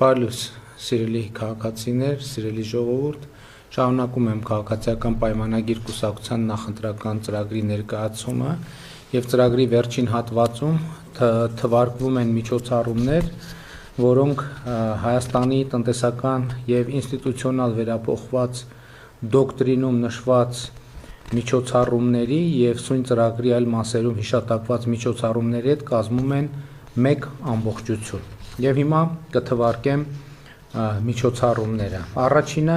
Բարլուս, սիրելի քաղաքացիներ, սիրելի ժողովուրդ, շարունակում եմ քաղաքացիական պայմանագիր կուսակցության նախընտրական ծրագրի ներկայացումը եւ ծրագրի վերջին հատվածում թվարկվում են միջոցառումներ, որոնք Հայաստանի տնտեսական եւ ինստիտուցիոնալ վերափոխված դոկտրինում նշված միջոցառումների եւ սույն ծրագրի այլ մասերում հիշատակված միջոցառումների հետ կազմում են մեկ ամբողջություն։ Եվ հիմա կթվարկեմ միջոցառումները։ Առաջինը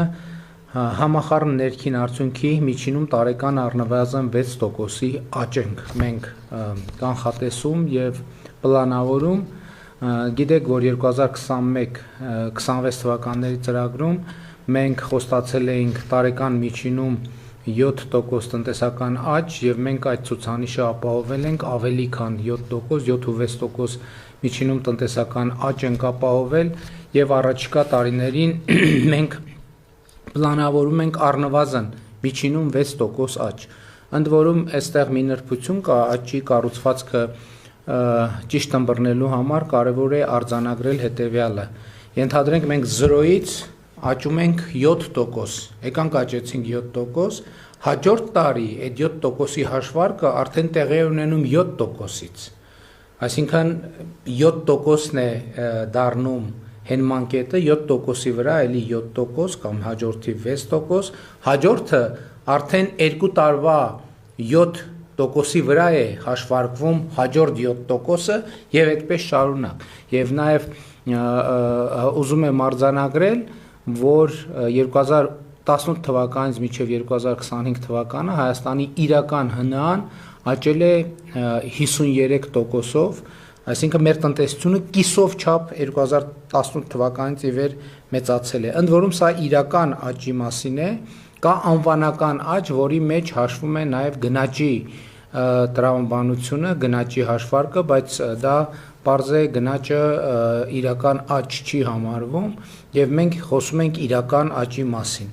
համախառն ներքին արդյունքի միջինում տարեկան առնվազն 6%-ի աճ ենք մենք կանխատեսում եւ պլանավորում։ Գիտեք, որ 2021-26 թվականների ծրագրում մենք խոստացել էինք տարեկան միջինում 7% տնտեսական աճ եւ մենք այդ ցուցանիշը ապահովել ենք ավելի քան 7%, 7.6% միջինում տնտեսական աճ ենք ապահովել եւ առաջիկա տարիներին մենք պլանավորում ենք առնվազն միջինում 6% աճ։ Ընդ որում այստեղ մի նրբություն կա, աճի կառուցվածքը ճիշտ ըմբռնելու համար կարևոր է արձանագրել հետեւյալը։ Ենթադրենք մենք 0-ից աճում ենք 7%, եկանք աճեցինք 7%, հաջորդ տարի այդ 7%-ի հաշվարկը արդեն տեղի է ունենում 7%-ից։ Այսինքն 7%-ն է դառնում հենման կետը, 7%-ի վրա էլի 7% կամ հաջորդի 6%, հաջորդը արդեն 2 տարվա 7%-ի վրա է հաշվարկվում հաջորդ 7%-ը եւ այդպես շարունակ։ Եվ նաեւ ուզում եմ արձանագրել, որ 2018 թվականից մինչև 2025 թվականը Հայաստանի իրական ՀՆԱ-ն աճել է 53%-ով, այսինքն մեր տնտեսությունը կիսով չափ 2018 թվականից ի վեր մեծացել է։ Ընդ որում սա իրական աճի մասին է, կա անվանական աճ, որի մեջ հաշվում է նաև գնաճի տրամաբանությունը, գնաճի հաշվարկը, բայց դա պարզ է գնաճը իրական աճ չի համարվում եւ մենք խոսում ենք իրական աճի մասին։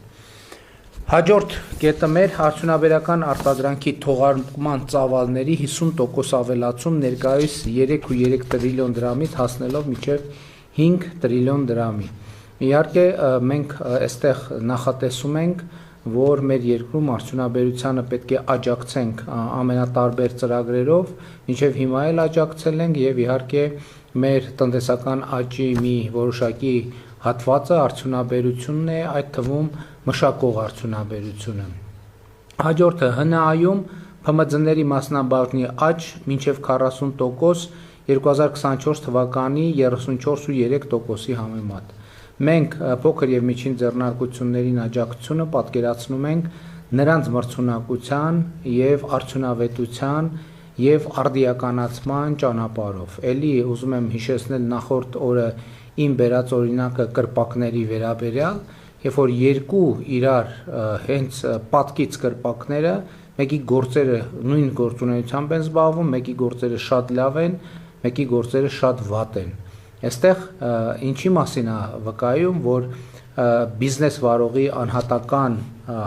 Հաջորդ կետը մեր արդյունաբերական արտադրանքի թողարկման ծավալների 50% ավելացում ներկայիս 3.3 տրիլիոն դրամից հասնելով մինչև 5 տրիլիոն դրամի։ Իհարկե մենք այստեղ նախատեսում ենք, որ մեր երկրում արդյունաբերությանը պետք է աջակցենք ամենատարբեր ծրագրերով, մինչև հիմա էլ աջակցել ենք եւ իհարկե մեր տնտեսական աճի մի որոշակի հատվածը արդյունաբերությունն է, այդ թվում մշակող արդյունաբերությունը։ Հաջորդը ՀՆԱ-ում ՓՄԶ-ների մասնաբաժնի աճ մինչև 40% 2024 թվականի 34.3%-ի համեմատ։ Մենք փոքր եւ միջին ձեռնարկություններին աջակցությունը պատկերացնում ենք նրանց մրցունակության եւ արդյունավետության եւ արդիականացման ճանապարհով։ Էլի ուզում եմ հիշեցնել նախորդ օրը իմ բերած օրինակը կրպակների վերաբերյալ, երբ որ երկու իրար հենց պատկից կրպակները, մեկի գործերը նույն գործունեությամբ են զբաղվում, մեկի գործերը շատ լավ են, մեկի գործերը շատ վատ են։ Այստեղ ինչի մասին է վկայում, որ բիզնես վարողի անհատական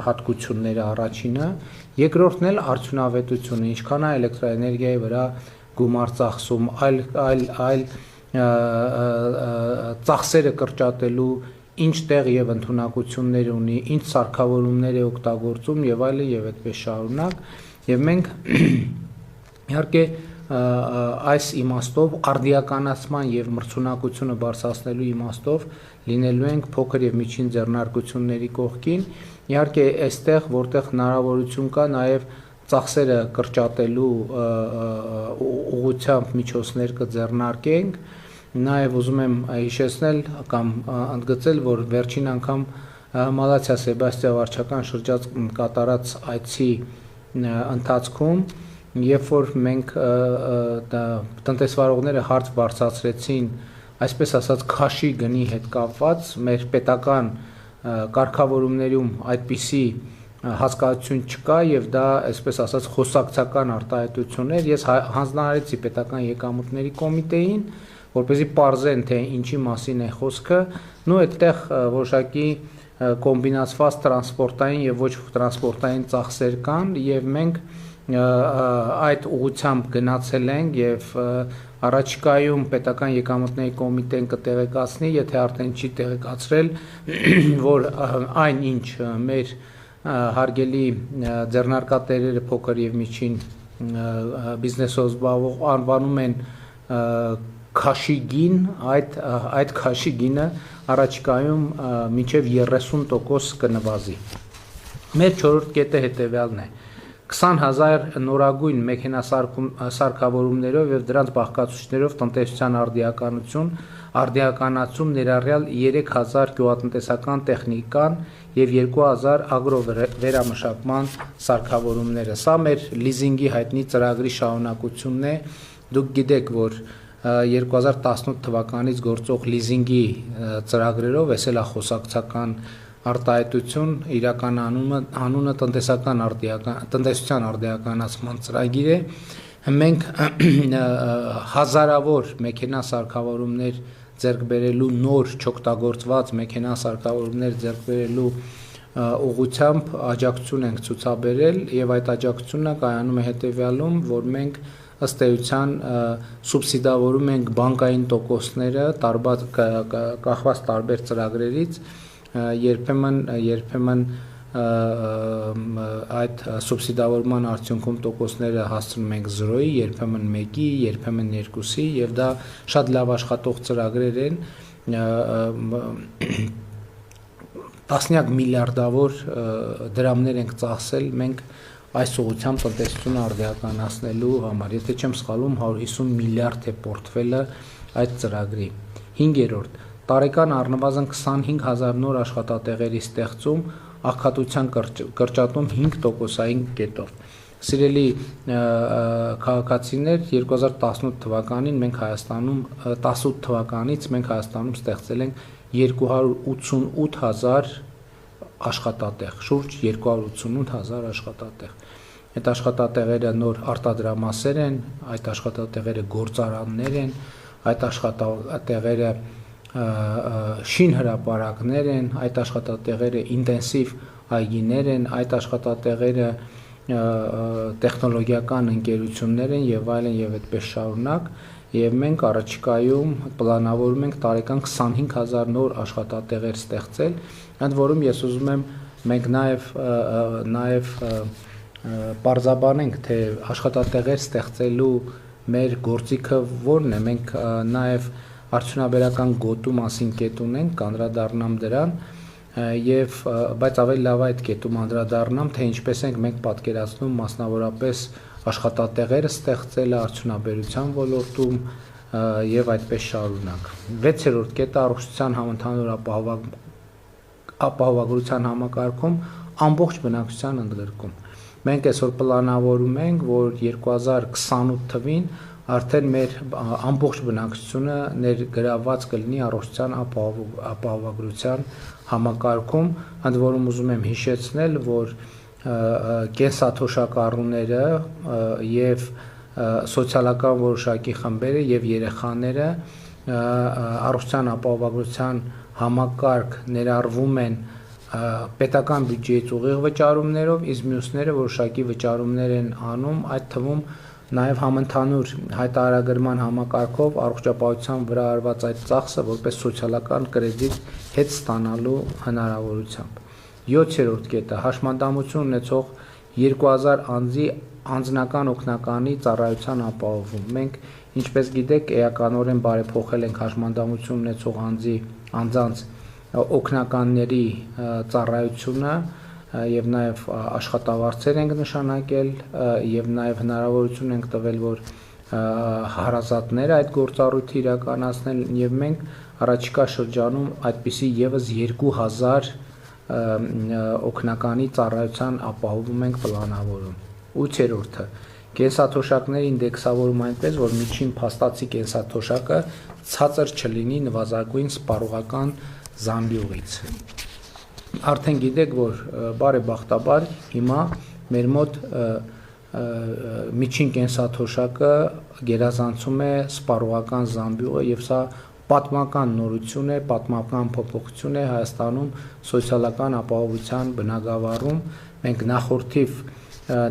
հատկությունները առաջինը, երկրորդն էլ արդյունավետությունը, ինչքան է էլեկտրաէներգիայի վրա գումար ծախսում, այլ ծախսերը կրճատելու ինչ տեղ եւ ընդունակություններ ունի, ինչ սարքավորումներ է օգտագործում եւ այլն եւ այդպես շարունակ, եւ մենք իհարկե այս իմաստով արդիականացման եւ մրցունակությունը բարձրացնելու իմաստով լինելու ենք փոքր եւ միջին ձեռնարկությունների կողքին, իհարկե այստեղ որտեղ հնարավորություն կա նաեւ ծախսերը կրճատելու ուղղությամբ միջոցներ կձեռնարկենք։ Նաև ուզում եմ հիշեցնել կամ ընդգծել, որ վերջին անգամ Մալաթիա Սեբաստիա վարչական շրջան կատարած այցի ընթացքում, երբ որ մենք տնտեսվարողները հարց բարձրացրեցին, այսպես ասած, քաշի գնի հետ կապված, մեր պետական կարգավորումներում այդպիսի հասկացություն չկա եւ դա, այսպես ասած, խոսակցական արտահայտություն էր։ Ես հանձնարարեցի պետական եկամուտների կոմիտեին, որպեսզի պարզեն, թե ինչի մասին է խոսքը, նո այդտեղ որոշակի կոմբինացված տրանսպորտային եւ ոչ տրանսպորտային ծախսեր կան եւ մենք այդ ուղղությամբ գնացել ենք եւ Առաջիկայում պետական եկամուտների կոմիտեն կտեղեկացնի, եթե արդեն չի տեղեկացրել, որ այն ինչ մեր հարգելի ձեռնարկատերերը փոքր եւ միջին բիզնեսով զբաղվող անվանում են քաշի գին, այդ քաշի գինը առաջիկայում մինչև 30% կնվազի։ Մեր 4-րդ կետը հետևյալն է. 20,000 նորագույն մեքենասարքավորումներով եւ դրանց բաղկացուցիչներով տնտեսության արդիականացում ներառյալ 3,000 գյուղատնտեսական տեխնիկան եւ 2,000 ագրովերամշակման սարքավորումները։ Սա մեր լիզինգի հայտնի ծրագրի շարունակությունն է։ Դուք գիտեք, որ 2018 թվականից գործող լիզինգի ծրագրերով էսել է խոսակցական արտահայտություն, իրական անունը տնտեսության արդիականացման ծրագիր է։ Մենք հազարավոր մեքենասարքավորումներ ձեռք բերելու, նոր չօգտագործված մեքենասարքավորումներ ձեռք բերելու ուղղությամբ աջակցություն ենք ցուցաբերել եւ այդ աջակցությունը կայանում է հետեւյալում, որ մենք ըստ էության սուբսիդավորում ենք բանկային տոկոսները կախված տարբեր ծրագրերից, երբեմն այդ սուբսիդավորման արդյունքում տոկոսները հասցնում ենք 0-ի, երբեմն 1-ի, երբեմն 2-ի եւ դա շատ լավ աշխատող ծրագրեր են, տասնյակ միլիարդավոր դրամներ ենք ծախսել մենք այս ուղղությամբ տնտեսությունը արդիականացնելու համար, եթե չեմ սխալվում 150 միլիարդ է պորտֆելը այդ ծրագրի։ 5-րդ տարեկան առնվազն 25,000 նոր աշխատատեղերի ստեղծում, աղքատության կրճատում 5%-ային կետով։ Սիրելի քաղաքացիներ, 2018 թվականին մենք Հայաստանում 18 թվականից մենք Հայաստանում ստեղծել ենք 288,000 աշխատատեղ, շուրջ 288,000 աշխատատեղ։ Այդ աշխատատեղերը նոր արտադրամասեր են, այդ աշխատատեղերը գործարաններ են, այդ աշխատատեղերը շինհրապարակներ են, այդ աշխատատեղերը ինտենսիվ այգիներ են, այդ աշխատատեղերը տեխնոլոգիական ընկերություններ են եւ այլն եւ այդպես շարունակ, եւ մենք առաջիկայում պլանավորում ենք տարեկան 25,000 նոր աշխատատեղեր ստեղծել, ընդ որում ես ուզում եմ մենք նաեւ բարձաբանենք, թե աշխատատեղեր ստեղծելու մեր գործիքը որն է, մենք նաեւ արդյունաբերական գոտու մասին կետ ունենք, կանդրադառնամ դրան, բայց ավելի լավ այդ կետում անդրադառնամ, թե ինչպես ենք մենք պատկերացնում մասնավորապես աշխատատեղերը ստեղծելը արդյունաբերության ոլորտում եւ այդպես շարունակ։ 6-րդ կետը առողջության համընդհանուր ապահովագրության համակարգում ամբողջ բնակչության ընդգրկում։ Մենք այսօր պլանավորում ենք, որ 2028 թվին արդեն մեր ամբողջ բնակչությունը ներգրավված կլինի առողջության ապահովագրության համակարգում, ընդ որում ուզում եմ հիշեցնել, որ կենսաթոշակառուները եւ սոցիալական որոշակի խմբերը եւ երեխաները առողջության ապահովագրության համակարգ ներառվում են պետական բյուջեից ուղիղ վճարումներով, իսկ մյուսները որոշակի վճարումներ են անում, այդ թվում նաև համընդհանուր հայտարարագրման համակարգով առողջապահության վրա արված այդ ծախսը որպես սոցիալական կրեդիտ հետ ստանալու հնարավորությամբ։ 7-րդ կետը հաշմանդամություն ունեցող 2000 անձի անձնական օգնականի ծառայության ապահովում։ Մենք, ինչպես գիտեք, էականորեն բարեփոխել ենք հաշմանդամություն ունեցող անձանց օգնականների ծառայությունը եւ նաեւ աշխատավարձեր ենք նշանակել եւ նաեւ հնարավորություն ենք տվել, որ հարազատները այդ գործառույթը իրականացնեն եւ մենք առաջիկա շրջանում այդպիսի եւս 2000 օգնականի ծառայության ապահովում ենք պլանավորում։ 8-րդը կենսաթոշակների ինդեքսավորում այնպես, որ միջին փաստացի կենսաթոշակը ցածր չլինի նվազագույն սպառողական զամբյուղից։ Արդեն գիտեք, որ բարեբախտաբար հիմա մեր մոտ միջին կենսաթոշակը գերազանցում է սպառողական զամբյուղը եւ սա պատմական նորություն է, պատմական փոփոխություն է Հայաստանում սոցիալական ապահովության բնագավառում։ Մենք նախորդիվ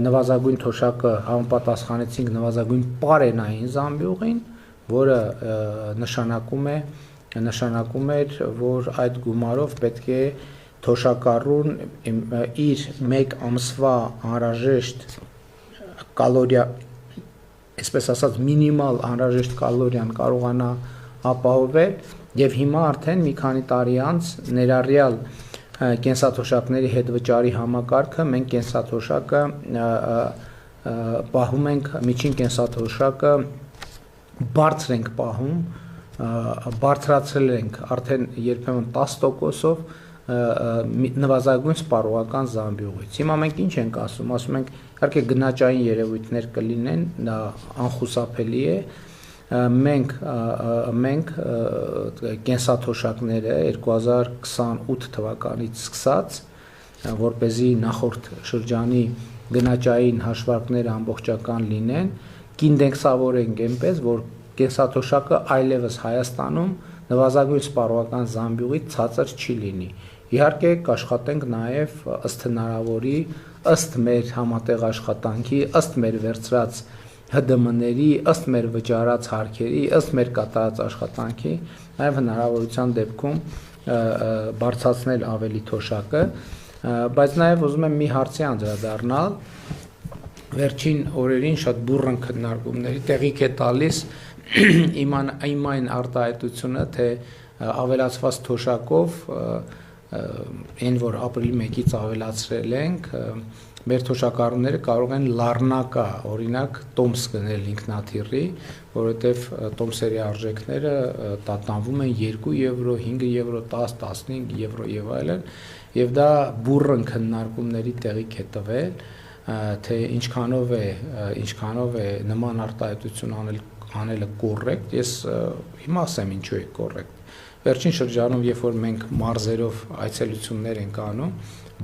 նվազագույն թոշակը համապատասխանեցինք նվազագույն պարենային զամբյուղին, որը նշանակում էր, որ այդ գումարով պետք է թոշակառուն իր մեկ ամսվա անհրաժեշտ կալորիա, այսպես ասած մինիմալ անհրաժեշտ կալորիան կարողանա ապահովել, եւ հիմա արդեն մի քանի տարի անց ներառյալ կենսաթոշակների հետ վճարի համակարգը մենք կենսաթոշակը պահում ենք, միջին կենսաթոշակը բարձր ենք պահում, բարձրացրել ենք արդեն երբեմն 10%-ով նվազագույն սպառողական զամբյուղից։ Հիմա մենք ինչ ենք ասում ենք, իհարկե գնաճային երևույթներ կլինեն, դա անխուսափելի է, մենք կենսաթոշակները 2028 թվականից սկսած, որպեսզի նախորդ շրջանի գնաճային հաշվարկները ամբողջական լինեն, կինդեքսավորենք այնպես, որ կենսաթոշակը այլևս Հայաստանում նվազագույն սպառողական զամբյուղից ցածր չի լինի։ Իհարկե կաշխատենք նաև ըստ հնարավորի, ըստ մեր համատեղ աշխատանքի, ըստ մեր վերցրած ՀԴՄ-ների, ըստ մեր վճարած հարկերի, ըստ մեր կատարած աշխատանքի, նաև հնարավորության դեպքում բարձրացնել ավելի թոշակը, բայց նաև ուզում եմ մի հարցի անդրադառնալ, վերջին օրերին շատ բուռն քննարկումների տեղիք է տալիս իմ այն արտահայտությունը, թե ավելացված թոշակով այն, որ ապրիլի 1-ից ավելացրել ենք, մեր թոշակառուները կարող են լառնակա, օրինակ, տոմս գնել ինքնաթիռի, որովհետև տոմսերի արժեքները տատանվում են 2 եվրո, 5 եվրո, 10, 15 եվրո եւ այլն, եւ դա բուռն քննարկումների տեղիք է տվել, թե ինչքանով է նման արտահայտություն անելը կոռեկտ, ես հիմա ասեմ ինչու է կոռեկտ։ Վերջին շրջանում, երբ որ մենք մարզերով այցելություններ ենք անում,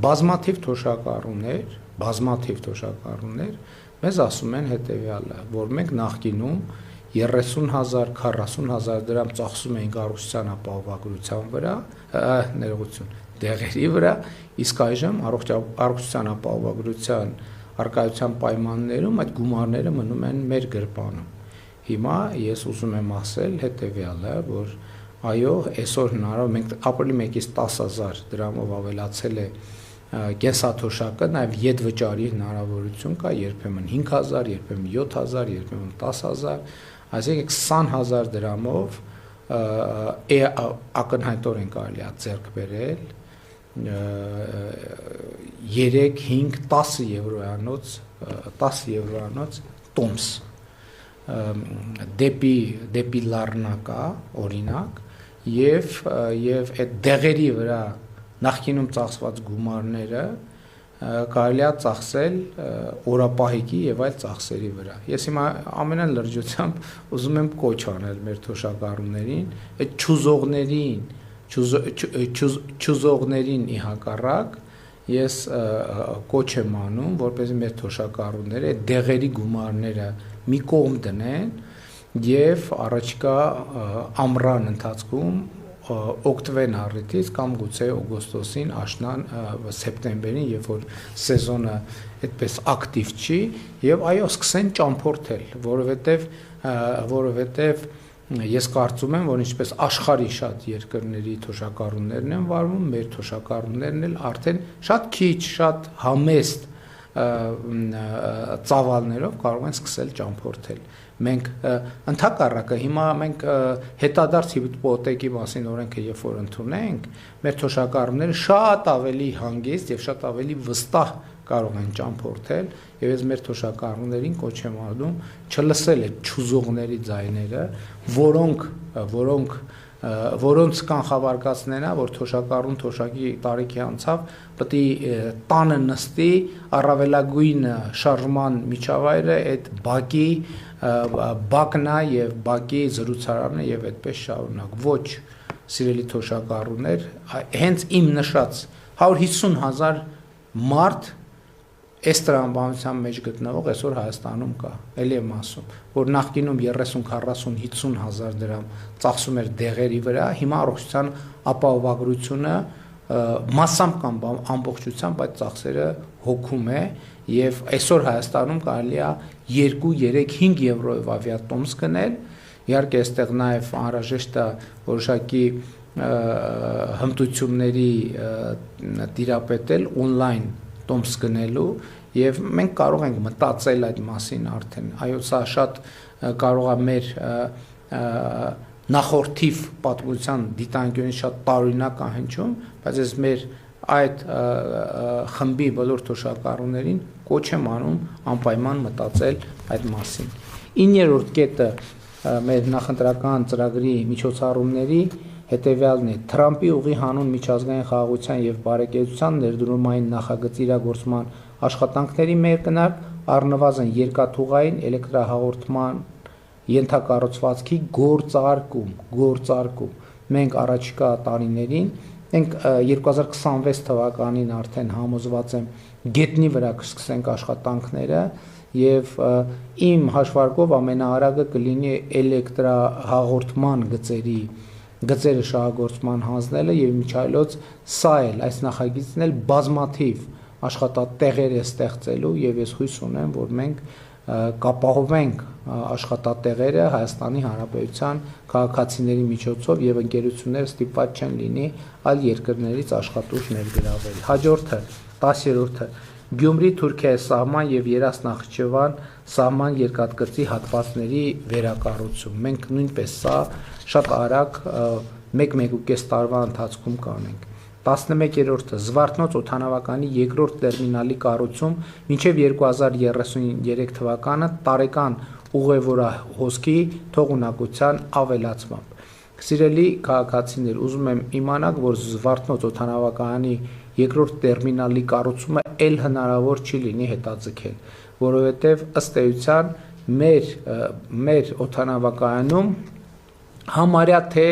բազմաթիվ թոշակառուներ մեզ ասում են հետևյալը, որ մենք նախկինում 30,000, 40,000 դրամ ծախսում էինք առողջության ապահովագրության վրա, դեղերի վրա, իսկ այժմ առողջության ապահովագրության առկայության պայմաններում այդ գումարները մնում են մեր գրպանում։ Հիմա ես ուզում եմ ասել հետևյալը, որ այո, այսօր հնարավոր մենք ապրիլի 1-ից 10,000 դրամով ավելացել է կենսաթոշակը, նաև ետ վճարի հնարավորություն կա, երբեմն 5,000, երբեմն 7,000, երբեմն 10,000, այսինքն 20,000 դրամով ակնհայտորեն կարելի է ձեռք բերել 3, 5, 10 եվրոյանոց տոմս դեպի լառնակա, օրինակ, եւ այդ դեղերի վրա նախկինում ծախսված գումարները կարելի է ծախսել օրապահիկի եւ այլ ծախսերի վրա։ Ես հիմա ամենայն լրջությամբ ուզում եմ կոչ անել մեր թոշակառուներին, այդ չուզողներին ի հակառակ ես կոչ եմ անում, որպեսզի մեր թոշակառուները այդ դեղերի գումարները մի կողմ դնեն եւ առաջիկա ամռան ընթացքում օգտվեն առիթից կամ գուցե օգոստոսին, աշնան, սեպտեմբերին, երբ որ սեզոնը այդպես ակտիվ չի, եւ այո, սկսեն ճամփորդել, որովհետեւ ես կարծում եմ, որ ինչպես աշխարհի շատ երկրների թոշակառուներն են վարվում, մեր թոշակառուներն էլ արդեն շատ քիչ, շատ համեստ ծավալներով կարող են սկսել ճամփորդել։ Մենք ընդհակառակը հիմա մենք հետադարձ հիպոթեկի մասին օրենքը երբ որ ընդունենք, մեր թոշակառուները շատ ավելի հանգիստ եւ շատ ավելի վստահ կարող են ճամփորդել, եւ ես մեր թոշակառուներին կոչ եմ անում չլսել այդ չուզողների ձայները, որոնց կանխավարկածներն է, որ թոշակառուն թոշակի տարիքի անցավ պետք է տանը նստի, առավելագույն շարժման միջավայրը այդ բակն է եւ բակի զրուցարանն է եւ այդպես շարունակ։ Ոչ, սիրելի թոշակառուներ, հենց իմ նշած 150,000 մարդ այս տրամաբանության մեջ գտնվող այսօր Հայաստանում կա, ելի եմ ասում, որ նախկինում 30, 40, 50,000 դրամ ծախսում էր դեղերի վրա, հիմա առողջության ապահովագրությունը մասամբ կամ ամբողջությամբ այդ ծախսերը հոգում է եւ այսօր Հայաստանում կարելի է 2, 3, 5 եվրոյով ավիատոմս գնել իհարկե այստեղ նաև անհրաժեշտ է որոշակի հմտությունների տիրապետել on-line տոմս գնելու եւ մենք կարող ենք մտածել այդ մասին արդեն այո սա շատ կարող է մեր նախորդիվ պատմության դիտանկյունից շատ տարօրինակ հնչում բայց ես մեր այդ խմբի բոլոր թոշակառուներին կոչ եմ անում անպայման մտածել այդ մասին 9-րդ կետը մեր նախընտրական ծրագրի միջոցառումների հետևյալն է Թրամփի ուղի հանուն միջազգային խաղաղության եւ բարեկեցության ներդրումային նախագծի իրագործման աշխատանքների մեկնարկ առնվազն երկաթուղային էլեկտրահաղորդման ենթակառուցվածքի գործարկում մենք առաջիկա տարիներին մենք 2026 թվականին արդեն համոզված եմ գետնի վրա կսկսենք աշխատանքները եւ իմ հաշվարկով ամենաարագը կլինի էլեկտրահաղորդման գծերը շահագործման հանձնելը եւ միջայլոց սա էլ այս նախագիծն էլ բազմաթիվ աշխատատեղեր է ստեղծելու եւ ես հույս ունեմ որ մենք կապահովենք աշխատատեղերը Հայաստանի Հանրապետության քաղաքացիների միջոցով եւ ընկերությունները ստիպված չեն լինի այլ երկրներից աշխատուժ ներգրավել հաջորդը 10-րդը Գյումրի-Թուրքիայի սահման եւ Երաստ-Նախիջևան սահման երկաթգծի հատվածների վերակառուցում մենք նույնպես սա շատ արագ 1-1.5 տարվա ընթացքում կանենք 11-րդը Զվարթնոց օդանավականի երկրորդ տերմինալի կառուցում մինչև 2033 թվականը տարեկան ուղևորահոսքի թողունակության ավելացմամբ Սիրելի քաղաքացիներ ուզում եմ իմանաք որ Զվարթնոց օդանավականի երկրորդ տերմինալի կառուցումը ել հնարավոր չի լինի հետաձգել որովհետև ըստ էության մեր օդանավակայանում համարյա թե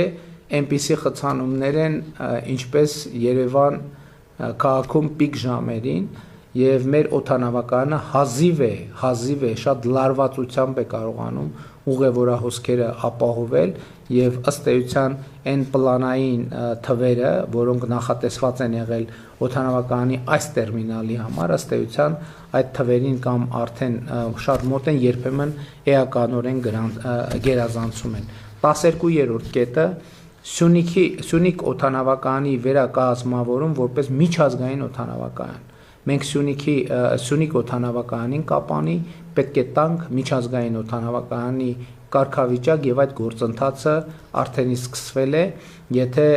այնպիսի խցանումներ են ինչպես Երևան քաղաքում պիկ ժամերին եւ մեր օդանավակայանը հազիվ է շատ լարվածությամբ է կարողանում ուղևորահոսքերը ապահովել եւ ըստ էության այն պլանային թվերը, որոնք նախատեսված են եղել օդանավակայանի այս տերմինալի համար, ըստ էության այդ թվերին կամ արդեն շատ մոտ են երբեմն էականորեն գերազանցում են 12-րդ կետը Սյունիք օդանավակայանի վերակազմավորում որպես միջազգային օդանավակայան մենք Սյունիք օդանավակայանին կապանի պետք է տանք միջազգային օդանավակայանի կարգավիճակ եւ այդ գործընթացը արդեն սկսվել է եթե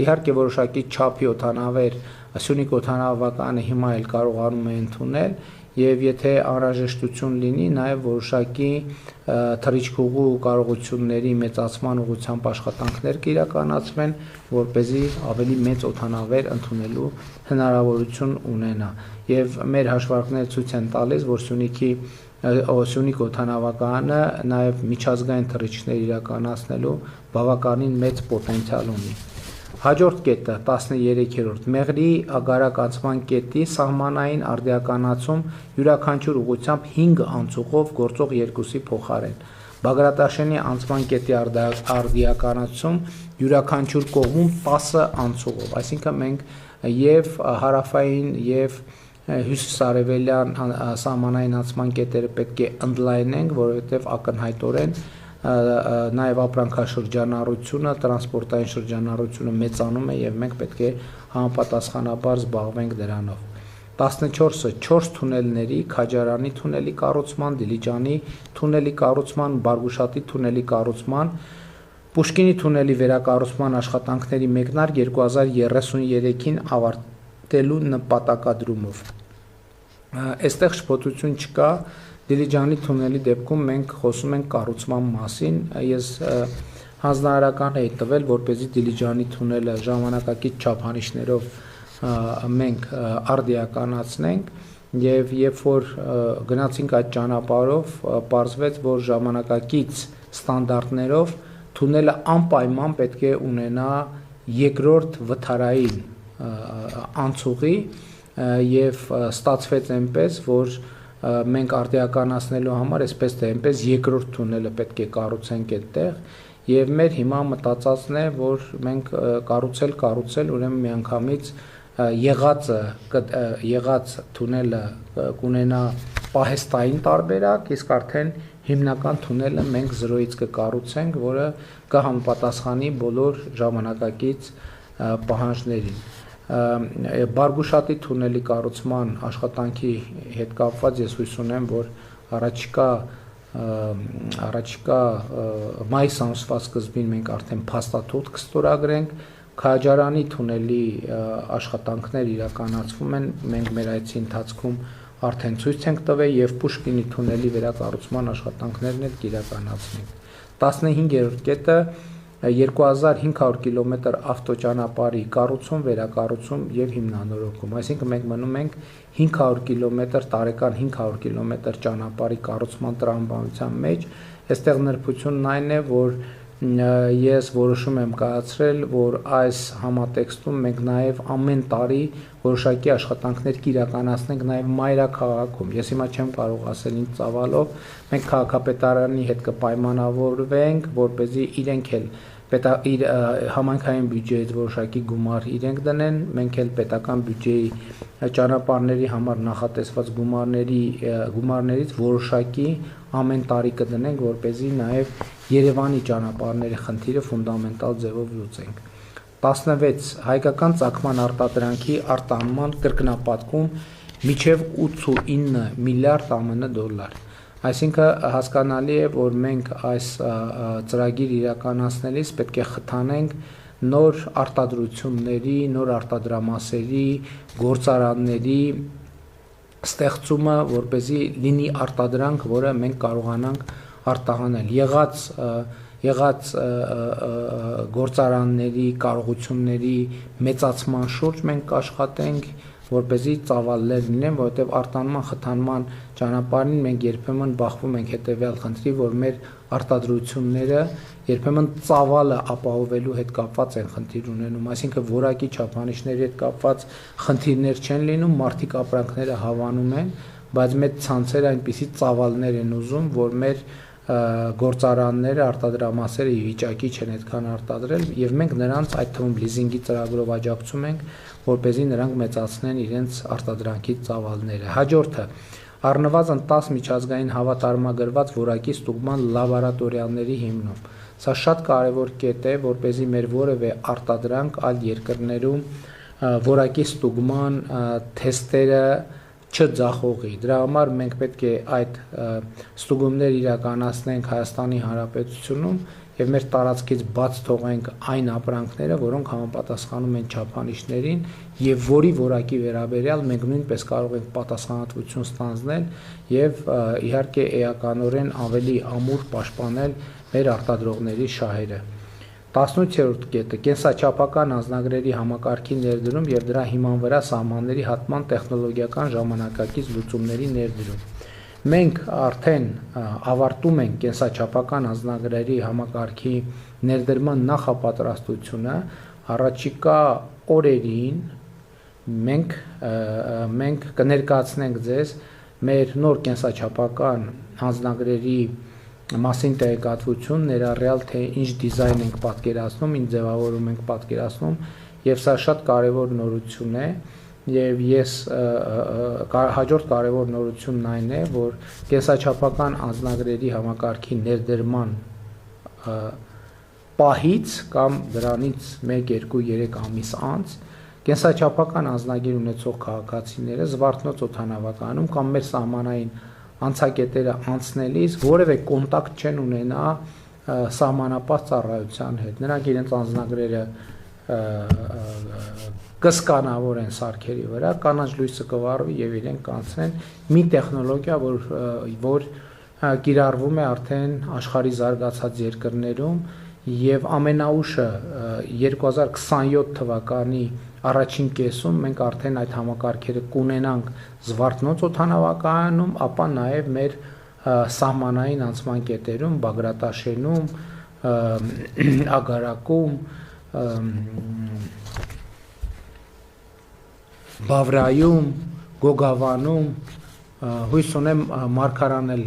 իհարկե որոշակի չափի օդանավեր Սյունիք օդանավակայանը հիմա էլ կարողանում է ընդունել եւ եթե անհրաժեշտություն լինի նաեւ որոշակի թռիչքուղու կարողությունների մեծացման ուղղությամբ աշխատանքներ կիրականացվեն որպեսզի ավելի մեծ օդանավեր ընդունելու հնարավորություն ունենա եւ մեր հաշվարկները ցույց են տալիս որ Սյունիք օդանավակայանը նաեւ միջազգային թռիչքներ իրականացնելու բավականին մեծ պոտենցիալ ունի Հաջորդ կետը 13-րդ Մեղրի ագարականացման կետի սահմանային արդիականացում յուրաքանչյուր ուղղությամբ 5 անցուղով գործող երկուսի փոխարեն Բագրատաշենի անցման կետի արդիականացում յուրաքանչյուր կողմում 10 անցուղով այսինքն մենք եւ հարավային եւ հյուսիսարևելյան սահմանային անցման կետերը պետք է ընդլայնենք որովհետեւ ակնհայտորեն նաև ապրանքաշրջանառությունը, տրանսպորտային շրջանառությունը մեծանում է եւ մենք պետք է համապատասխանաբար զբաղվենք դրանով։ 14-ը 4 թունելների, Քաջարանի թունելի կառուցման, Դիլիջանի թունելի կառուցման, Բարգուշատի թունելի կառուցման, Պուշկինի թունելի վերակառուցման աշխատանքների մեկնարկ 2033-ին ավարտելու նպատակադրումով։ Այստեղ շփոթություն չկա Դիլիջանի թունելի դեպքում մենք խոսում ենք կառուցման մասին, ես հանձնարարական էի տվել, որպեսզի Դիլիջանի թունելը ժամանակակից չափանիշներով մենք արդիականացնենք եւ երբ որ գնացինք այդ ճանապարհով, պարզվեց, որ ժամանակակից ստանդարտներով թունելը անպայման պետք է ունենա երկրորդ վթարային անցուղի եւ ստացվեց այնպես, որ մենք արդիականացնելու համար այսպես թե այնպես երկրորդ թունելը պետք է կառուցենք այդտեղ եւ մեր հիմա մտածածն է որ մենք կառուցել ուրեմն միանգամից եղած թունելը կունենա պահեստային տարբերակ իսկ արդեն հիմնական թունելը մենք 0-ից կկառուցենք, որը կհամապատասխանի բոլոր ժամանակակից պահանջներին։ Բարգուշատի թունելի կառուցման աշխատանքի հետ կապված ես հույս ունեմ, որ առաջիկա մայիս ամսվա սկզբին մենք արդեն փաստաթուղթ կստորագրենք, Քաջարանի թունելի աշխատանքներ իրականացվում են, մենք մեր այցի ընթացքում արդեն ցույց ենք տվել եւ Պուշկինի թունելի վերակառուցման աշխատանքներն էլ կիրականացնենք։ 15-րդ կետը 2500 կիլոմետր ավտոճանապարհի կառուցում, վերակառուցում եւ հիմնանորոգում, այսինքն մենք մնում ենք 500 կիլոմետր տարեկան 500 կիլոմետր ճանապարհի կառուցման տրամաբանության մեջ, այստեղ նրբությունն այն է, որ ես որոշում եմ կայացրել, որ այս համատեքստում մենք նաև ամեն տարի որոշակի աշխատանքներ կիրականացնենք նաև մայրաքաղաքում։ Ես հիմա չեմ կարող ասել ինձ ծավալով, մենք քաղաքապետարանի հետ կպայմանավորվենք, որպեսզի իրենք էլ իր համայնքային բյուջեից որոշակի գումար իրենք դնեն, մենք էլ պետական բյուջեի ճանապարհների համար նախատեսված գումարներից որոշակի ամեն տարի կդնենք, որպեսզի նաև Երևանի ճանապարհների խնդիրը ֆունդամենտալ ձևով լուծենք։ 16 հայկական ծագման արտադրանքի արտահանման կրկնապատկում մինչև 89 միլիարդ ԱՄՆ դոլար։ Այսինքն հասկանալի է, որ մենք այս ծրագիր իրականացնելիս պետք է խթանենք նոր արտադրությունների, նոր արտադրամասերի, գործարանների ստեղծումը, որպեսզի լինի արտադրանք, որը մենք կարողանանք արտահանել։ Եղած գործարանների, կարողությունների մեծացման շուրջ մենք կաշխատենք, որպեսզի ծավալներ լինեն, որովհետև արտահանման խթանման ճանապարհին մենք երբեմն բախվում ենք հետևյալ խնդրի, որ մեր արտադրությունները երբեմն ծավալը ապահովելու հետ կապված են խնդիր ունենում, այսինքն որակի չափանիշների հետ կապված խնդիրներ չեն լինում, մարդիկ ապրանքները հավանում են, բայց մեծ ցանցերը այնպիսի ծավալներ են ուզում, որ մեր գործարանները, արտադրամասերը ի վիճակի չեն այդքան արտադրել եւ մենք նրանց այդ թվում լիզինգի ծրագրով աջակցում ենք, որպեսզի նրանք մեծացնեն իրենց արտադրանքի ծավալները։ Հաջորդը առնվազն 10 միջազգային հավատարմագրված որակի ստուգման լաբորատորիաների հիմնում։ Սա շատ կարևոր կետ է, որպեսզի մեր որևէ արտադրանք այլ երկրներում որակի ստուգման թեստերը չձախողի։ Դրա համար մենք պետք է այդ ստուգումներ իրականացնենք Հայաստանի Հանրապետությունում եւ մեր տարածքից բաց թողենք այն ապրանքները, որոնք համապատասխանում են չափանիշներին եւ որի որակի վերաբերյալ մենք նույնպես կարող ենք պատասխանատվություն ստանձնել եւ իհարկե էականորեն ավելի ամուր պաշտպանել մեր արտադրողների շահերը։ 18-րդ կետը կենսաչափական անձնագրերի համակարգի ներդրում եւ դրա հիման վրա սահմանների հատման տեխնոլոգիական ժամանակակից լուծումների ներդրում։ Մենք արդեն ավարտում ենք կենսաչափական անձնագրերի համակարգի ներդրման նախապատրաստությունը, առաջիկա օրերին մենք կներկայացնենք ձեզ մեր նոր կենսաչափական անձնագրերի մասին տեղեկատվություն, ներառյալ թե ինչ դիզայն ենք պատկերացնում, ինչ ձևավորում ենք պատկերացնում, եւ սա շատ կարեւոր նորություն է, եւ ես հաջորդ կարեւոր նորությունն այն է, որ կենսաչափական անձնագրերի համակարգի ներդրման պահից կամ դրանից 1, 2, 3 ամիս անց կենսաչափական անձնագիր ունեցող քաղաքացիները Զվարթնոց օդանավակայանում կամ մեր սահմանային անցակետերը անցնելիս որևէ կոնտակտ չեն ունենա սահմանապահ ծառայության հետ։ Նրանք իրենց անձնագրերը կսկանավորեն սարքերի վրա, կանաչ լույսը կվառվի եւ իրենք կանցնեն մի տեխնոլոգիա, որ կիրառվում է արդեն աշխարհի զարգացած երկրներում եւ ամենաուշը 2027 թվականի առաջին կեսում մենք արդեն այդ համակարգերը կունենանք Զվարթնոց օդանավակայանում, ապա նաեւ մեր սահմանային անցման կետերում, Բագրատաշենում, Ագարակում, Բավրայում, Գոգավանում, հույս ունեմ մարգարան էլ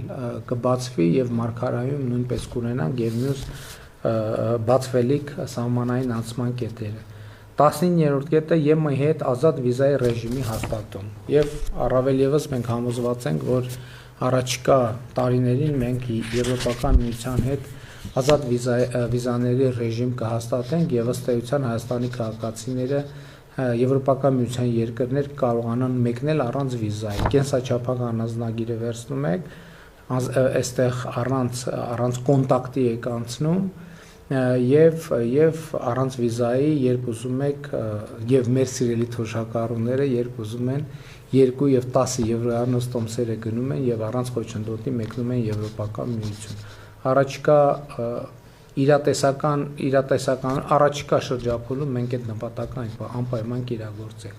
կբացվի եւ մարգարայում նույնպես կունենանք եւ մյուս բացվելիք սահմանային անցման կետերը։ 19-րդ կետը ԵՄ-ի հետ ազատ վիզայի ռեժիմի հաստատում եւ առավել եւս մենք համոզված ենք, որ առաջիկա տարիներին մենք Եվրոպական միության հետ ազատ վիզաների ռեժիմ կհաստատենք եւ ըստ էության Հայաստանի քաղաքացիները Եվրոպական միության երկրներ կարողանան մեկնել առանց վիզայի։ Կենսաչափական անձնագիրը վերցնում եք, այստեղ առանց կոնտակտի եք անցնում եւ առանց վիզայի, երբ ուզում եք եւ մեր սիրելի թոշակառուները երբ ուզում են 2 եւ 10 եվրոյանոց տոմսերը գնում են եւ առանց խոչընդոտի մեկնում են Եվրոպական միություն։ Առաջիկա իրատեսական առաջիկա շրջափուլում մենք այդ նպատակն անպայման կիրագործենք։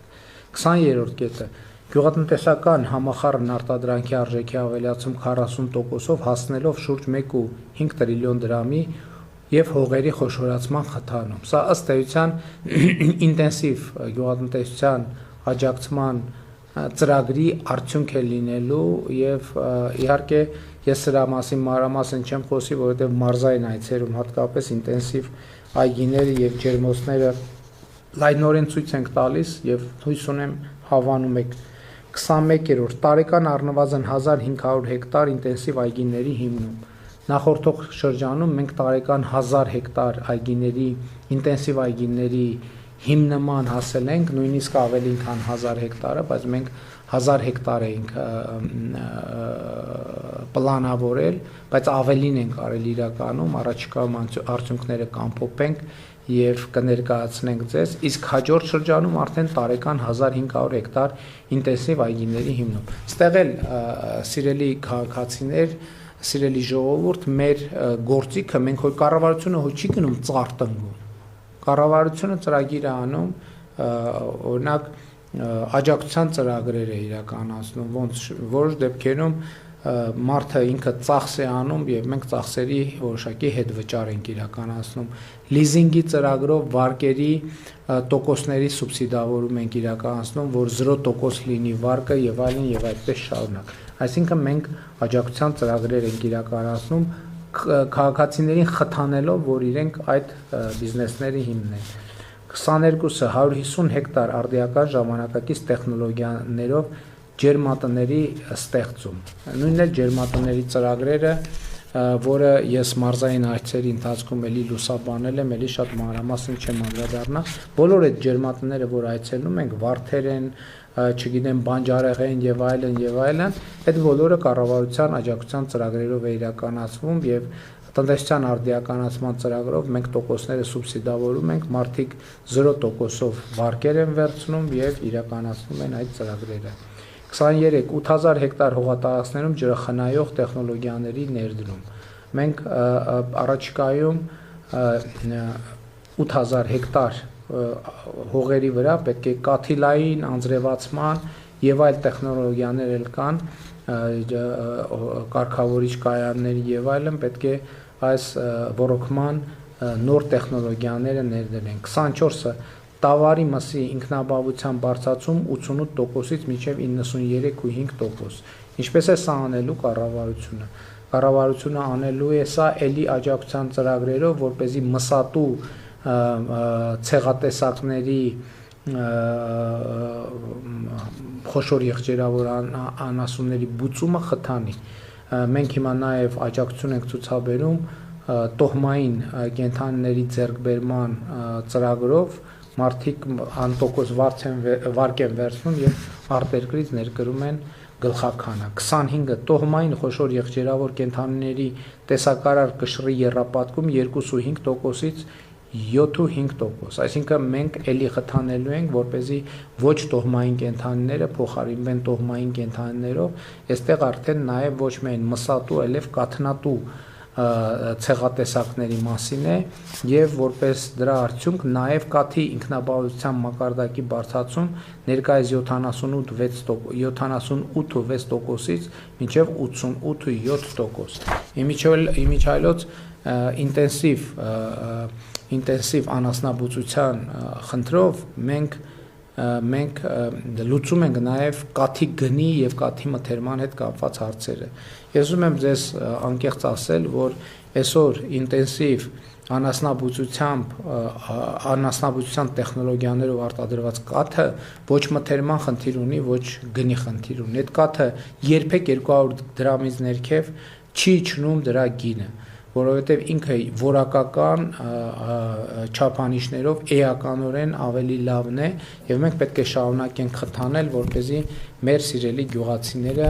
20-րդ կետը գյուղատնտեսական համախառն արտադրանքի արժեքի ավելացում 40%-ով հասնելով շուրջ 1.5 տրիլիոն դրամի եւ հողերի խոշորացման խթանում։ Սա ըստ էության ինտենսիվ գյուղատնտեսության աջակցման ծրագրի արդյունք է լինելու եւ իհարկե ես սրա մասին մանրամասն չեմ խոսի, որովհետեւ մարզային այցերում հատկապես ինտենսիվ այգիները եւ ջերմոցները լայնորեն ցույց ենք տալիս եւ հույս ունեմ հավանում եք 21-րդ տարեկան առնվազն 1500 հեկտար ինտենսիվ այգիների հիմնում Նախորդող շրջանում մենք տարեկան 1000 հեկտար այգիների ինտենսիվ այգիների հիմնման հասել ենք, նույնիսկ ավելին քան 1000 հեկտարը, բայց մենք 1000 հեկտար ենք պլանավորել, բայց ավելին ենք արել իրականում, առաջիկայում արդյունքները կամփոփենք եւ կներկայացնենք ձեզ, իսկ հաջորդ շրջանում արդեն տարեկան 1500 հեկտար ինտենսիվ այգիների հիմնում։ Ստեղ էլ սիրելի քաղաքացիներ, սիրելի ժողովուրդ, մեր գործիքը մենք հոյ կառավարությունը հոյ չի գնում ծարտընկում։ Կառավարությունը ծրագիր է անում, օրինակ աջակցության ծրագրեր է իրականացնում, ոնց որոշ դեպքերում մարդը ինքը ծախս է անում եւ մենք ծախսերի որոշակի հետվճար ենք իրականացնում։ Լիզինգի ծրագրով վարկերի տոկոսների սուբսիդավորում ենք իրականացնում, որ 0% լինի վարկը եւ այլն եւ այդպես շարունակ։ Այսինքն մենք աջակցության ծրագրեր ենք իրականացնում քաղաքացիներին խթանելով, որ իրենք այդ բիզնեսների հիմնեն։ 22-ը 150 հեկտար արդիական ժամանակակից տեխնոլոգիաներով ջերմատների ստեղծում։ Նույնն է ջերմատների ծրագրերը, որը ես մարզային այցերի ընթացքում էլի լուսաբանել եմ, էլի շատ մանրամասն չեմ անդրադառնա։ Բոլոր այդ ջերմատները, որ այցելում ենք, վարդեր են, չգիտեմ, բանջարեղեն եւ այլն, այդ բոլորը կառավարության աջակցության ծրագրերով է իրականացվում եւ տնտեսության արդիականացման ծրագրով մենք տոկոսները սուբսիդավորում ենք, մարդիկ 0%-ով վարկեր են վերցնում եւ իրականացնում են այդ ծրագրերը։ 23 8000 հեկտար հողատարածքներում ջրախնայող տեխնոլոգիաների ներդրում։ Մենք առաջիկայում 8000 հեկտար հողերի վրա պետք է կաթիլային անձրևացման եւ այլ տեխնոլոգիաներ էլ կան, կարգավորիչ կայաններ եւ այլն, պետք է այս ռոռոկման նոր տեխնոլոգիաները ներդրենք։ 24-ը տավարի մսի ինքնաբավության բարձրացում 88%-ից մինչև 93.5%։ Ինչպես է սա անելու կառավարությունը։ Կառավարությունը անելու է սա էլի աջակցության ծրագրերով, որպեսզի մսատու ցեղատեսակների խոշոր եղջերավոր անասունների բուծումը խթանի։ Մենք հիմա նաև աջակցություն ենք ցուցաբերում տոհմային կենդանիների ձեռքբերման ծրագրով, մարդիկ անտոկոս վարկ են վերցնում եւ արտերկրից ներկրում են գլխականը։ 25-ը տոհմային խոշոր եղջերավոր կենդանիների տեսակարար կշռի եռապատկում 2.5%-ից 7.5%, այսինքն մենք էլի խթանելու ենք, որպեսզի ոչ տոհմային կենդանիները փոխարինվեն տոհմային կենդանիներով, այստեղ արդեն նաև ոչ միայն մսատու, այլև կաթնատու ցեղատեսակների մասին է եւ որպես դրա արդյունք նաև կաթի ինքնաբավության մակարդակի բարձրացում ներկայիս 78.6%-ից մինչև 88.7%։ Իմիջիայլոց ինտենսիվ անասնաբուծության խնդրով մենք լուծում ենք նաև կաթի գնի եւ կաթի մթերման հետ կապված հարցերը։ Ես ուզում եմ ձեզ անկեղծ ասել, որ այսօր ինտենսիվ անասնաբուծության տեխնոլոգիաներով արտադրված կաթը ոչ մթերման խնդիր ունի, ոչ գնի խնդիր ունի։ Այդ կաթը երբեք 200 դրամից ներքև չի իջնում դրա գինը, որովհետև ինքը որակական չափանիշներով էականորեն ավելի լավն է, եւ մենք պետք է շարունակենք խթանել, որպեսզի մեր սիրելի գյուղացիները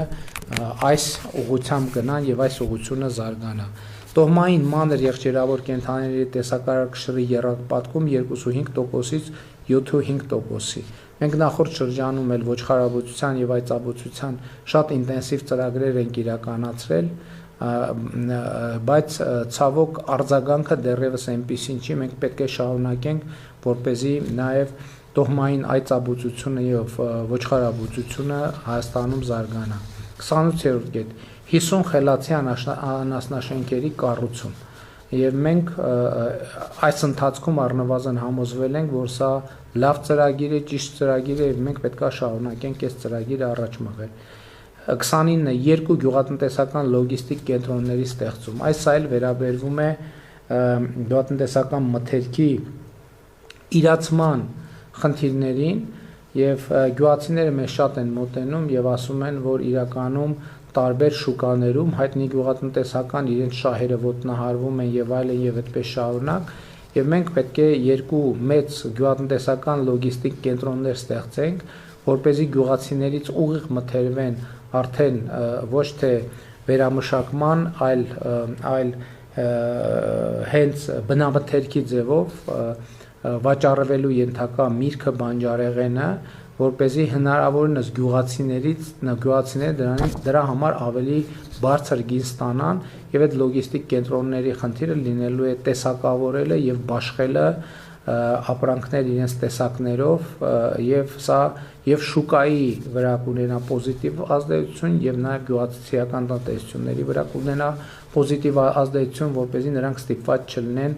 այս ուղղությամբ գնան եւ այս ուղղությունը զարգանա։ Տոհմային մանր եղջերավոր կենդանիների տեսակարարքշռի եռապատկում 2.5%-ից 7.5%-ի։ Մենք նախորդ շրջանում էլ ոչխարաբուծության եւ այծաբուծության շատ ինտենսիվ ծրագրեր ենք իրականացրել, բայց ցավոք արձագանքը դեռևս այնպիսին չի, մենք պետք է շարունակենք, որպեսզի նաեւ տոհմային այծաբուծությունը եւ ոչխարաբուծությունը Հայաստանում զարգանա։ 28-րդ կետ 50 խելացի անասնաշենքերի կառուցում եւ մենք այս ընթացքում առնվազն համոզվել ենք, որ սա լավ ծրագիր է, ճիշտ ծրագիր է եւ մենք պետք է շարունակենք այս ծրագիրը առաջ մղել։ 29 երկու գյուղատնտեսական լոգիստիկ կենտրոնների ստեղծում։ Այս այլ վերաբերվում է գյուղատնտեսական մթերքի իրացման խնդիրներին եւ գյուղացիները մեզ շատ են մոտենում եւ ասում են, որ իրականում տարբեր շուկաներում հայտնի գյուղատնտեսական իրենց շահերը ոտնահարվում են եւ այլն եւ այդպես շարունակ եւ մենք պետք է երկու մեծ գյուղատնտեսական լոգիստիկ կենտրոններ ստեղծենք, որպեսզի գյուղացիներից ուղիղ մթերվեն արդեն ոչ թե վերամշակման, այլ հենց բնամթերքի ձևով վաճառվելու ենթակա միրգը բանջարեղենը, որպեսզի հնարավորինս գյուղացիները դրա համար ավելի բարձր գին ստանան եւ այդ լոգիստիկ կենտրոնների խնդիրը լինելու է տեսակավորելը եւ բաշխելը ապրանքներ իրենց տեսակներով եւ շուկայի վրա կունենա պոզիտիվ ազդեցություն եւ նաեւ գյուղացիական տնտեսությունների վրա կունենա պոզիտիվ ազդեցություն, որպեսզի նրանք ստիպված չլինեն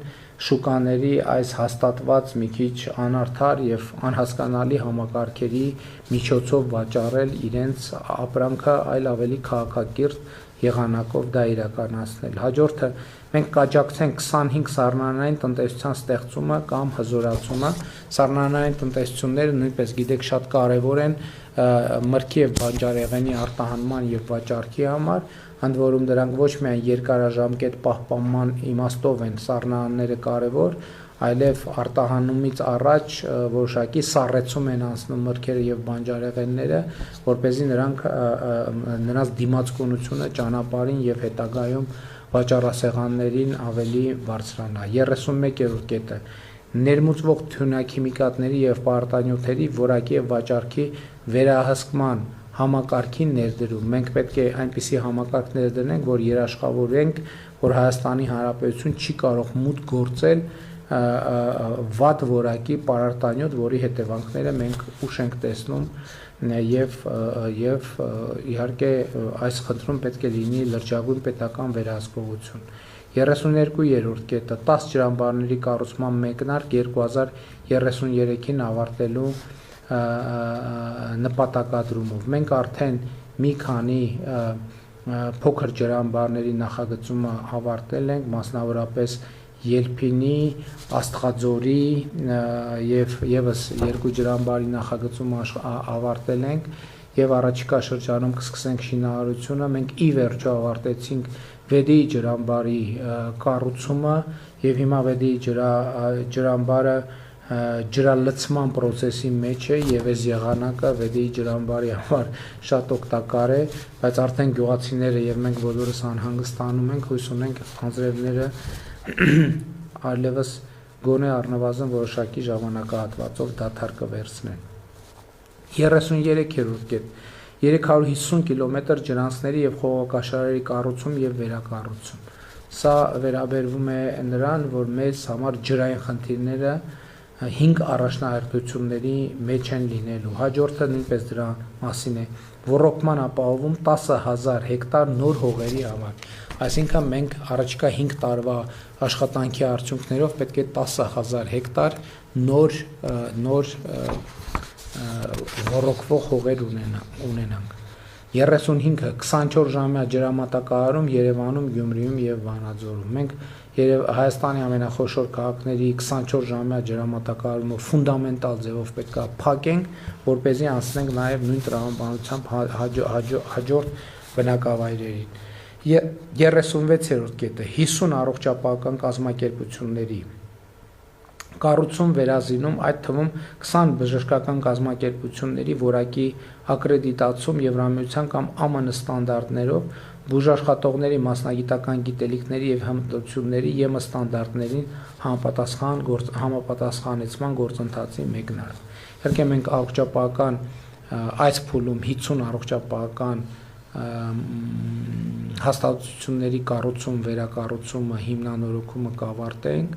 շուկաների այս հաստատված մի քիչ անարդար եւ անհասկանալի համակարգերի միջոցով վաճառել իրենց ապրանքը, այլ ավելի քաղաքակիրթ եղանակով դա իրականացնել։ Հաջորդը մենք կաջակցենք 25 սառնանային տնտեսության ստեղծումը կամ հզորացումը։ Սառնանային տնտեսությունները նույնպես գիտեք շատ կարևոր են մրգի եւ բանջարեղենի արտահանման եւ վաճառքի համար, ընդ որում դրանք ոչ միայն երկարաժամկետ պահպանման իմաստով են սառնարանները կարևոր, այլև արտահանումից առաջ որոշակի սառեցում են անցնում մրգերը եւ բանջարեղենները, որպեսզի նրանց դիմացկունությունը ճանապարհին եւ հետագայում վաճառասեղաններին ավելի բարձրանա։ 31-րդ կետը ներմուծվող թյունաքիմիկատների եւ պարտանյութերի որակի եւ վաճառքի վերահսկման համակարգին ներդրում։ Մենք պետք է այնպիսի համակարգ ներդրենք, որ երաշխավորենք, որ Հայաստանի Հանրապետություն չի կարող մուտք գործել վատ որակի պարարտանյութ, որի հետևանքները մենք ուշ ենք տեսնում եւ իհարկե այս խնդրում պետք է լինի լրջագույն պետական վերահսկողություն։ 32-րդ կետը 10 ջրամբարների կառուցման մեկնարկ 2033-ին ավարտելու նպատակադրումով։ Մենք արդեն մի քանի փոքր ջրամբարների նախագծումը ավարտել ենք, մասնավորապես Ելփինի, Աստղաձորի եւ եւս երկու ջրամբարի նախագծումը ավարտել ենք եւ առաջիկա շրջանում կսկսենք շինարարությունը։ Մենք ի վերջո ավարտեցինք Վեդի ջրամբարի կառուցումը եւ հիմա Վեդի ջրամբարը ջրալցման process-ի մեջ է եւ այս եղանակը Վեդի ջրամբարի համար շատ օգտակար է, բայց արդեն գյուղացիները եւ մենք բոլորս անհանգստանում ենք, հույս ունենք անձրևները այլևս գոնե առնվազն որոշակի ժամանակահատվածով դադար կվերցնեն։ 33-րդ կետ 350 կիլոմետր ջրանցների եւ խողովակաշարերի կառուցում եւ վերակառուցում։ Սա վերաբերվում է նրան, որ մեզ համար ջրային խնդիրները 5 առաջնահերթությունների մեջ են լինելու։ Հաջորդը նույնպես դրա մասին է ռոռոկման ապահովում 10,000 հեկտար նոր հողերի համար։ Այսինքն մենք առաջիկա 5 տարվա աշխատանքի արդյունքներով պետք է 10,000 հեկտար նոր ռոռոկվող հողեր ունենանք։ 35-ը 24 ժամյա ջրամատակարարում Երևանում, Գյումրիում եւ Վանաձորում։ Մենք Հայաստանի ամենախոշոր քաղաքների 24 ժամյա ջրամատակարարումը ֆունդամենտալ ձևով պետք է փակենք, որպեսզի անցնենք նաև նույն տրամաբանությամբ հաջորդ բնակավայրերին։ 36-րդ կետը 50 առողջապահական կազմակերպությունների կառուցում վերազինում, այդ թվում 20 բժշկական կազմակերպությունների որակի ակրեդիտացում Եվրամիության կամ ԱՄՆ ստանդարտներով բուժաշխատողների մասնագիտական գիտելիքների եւ հմտությունների ԵՄ ստանդարտներին համապատասխանեցման գործընթացի մեկնարկ։ Իհարկե մենք առողջապահական այս փուլում 50 առողջապահական հաստատությունների կառուցում, վերակառուցումը, հիմնանորոգումը կավարտենք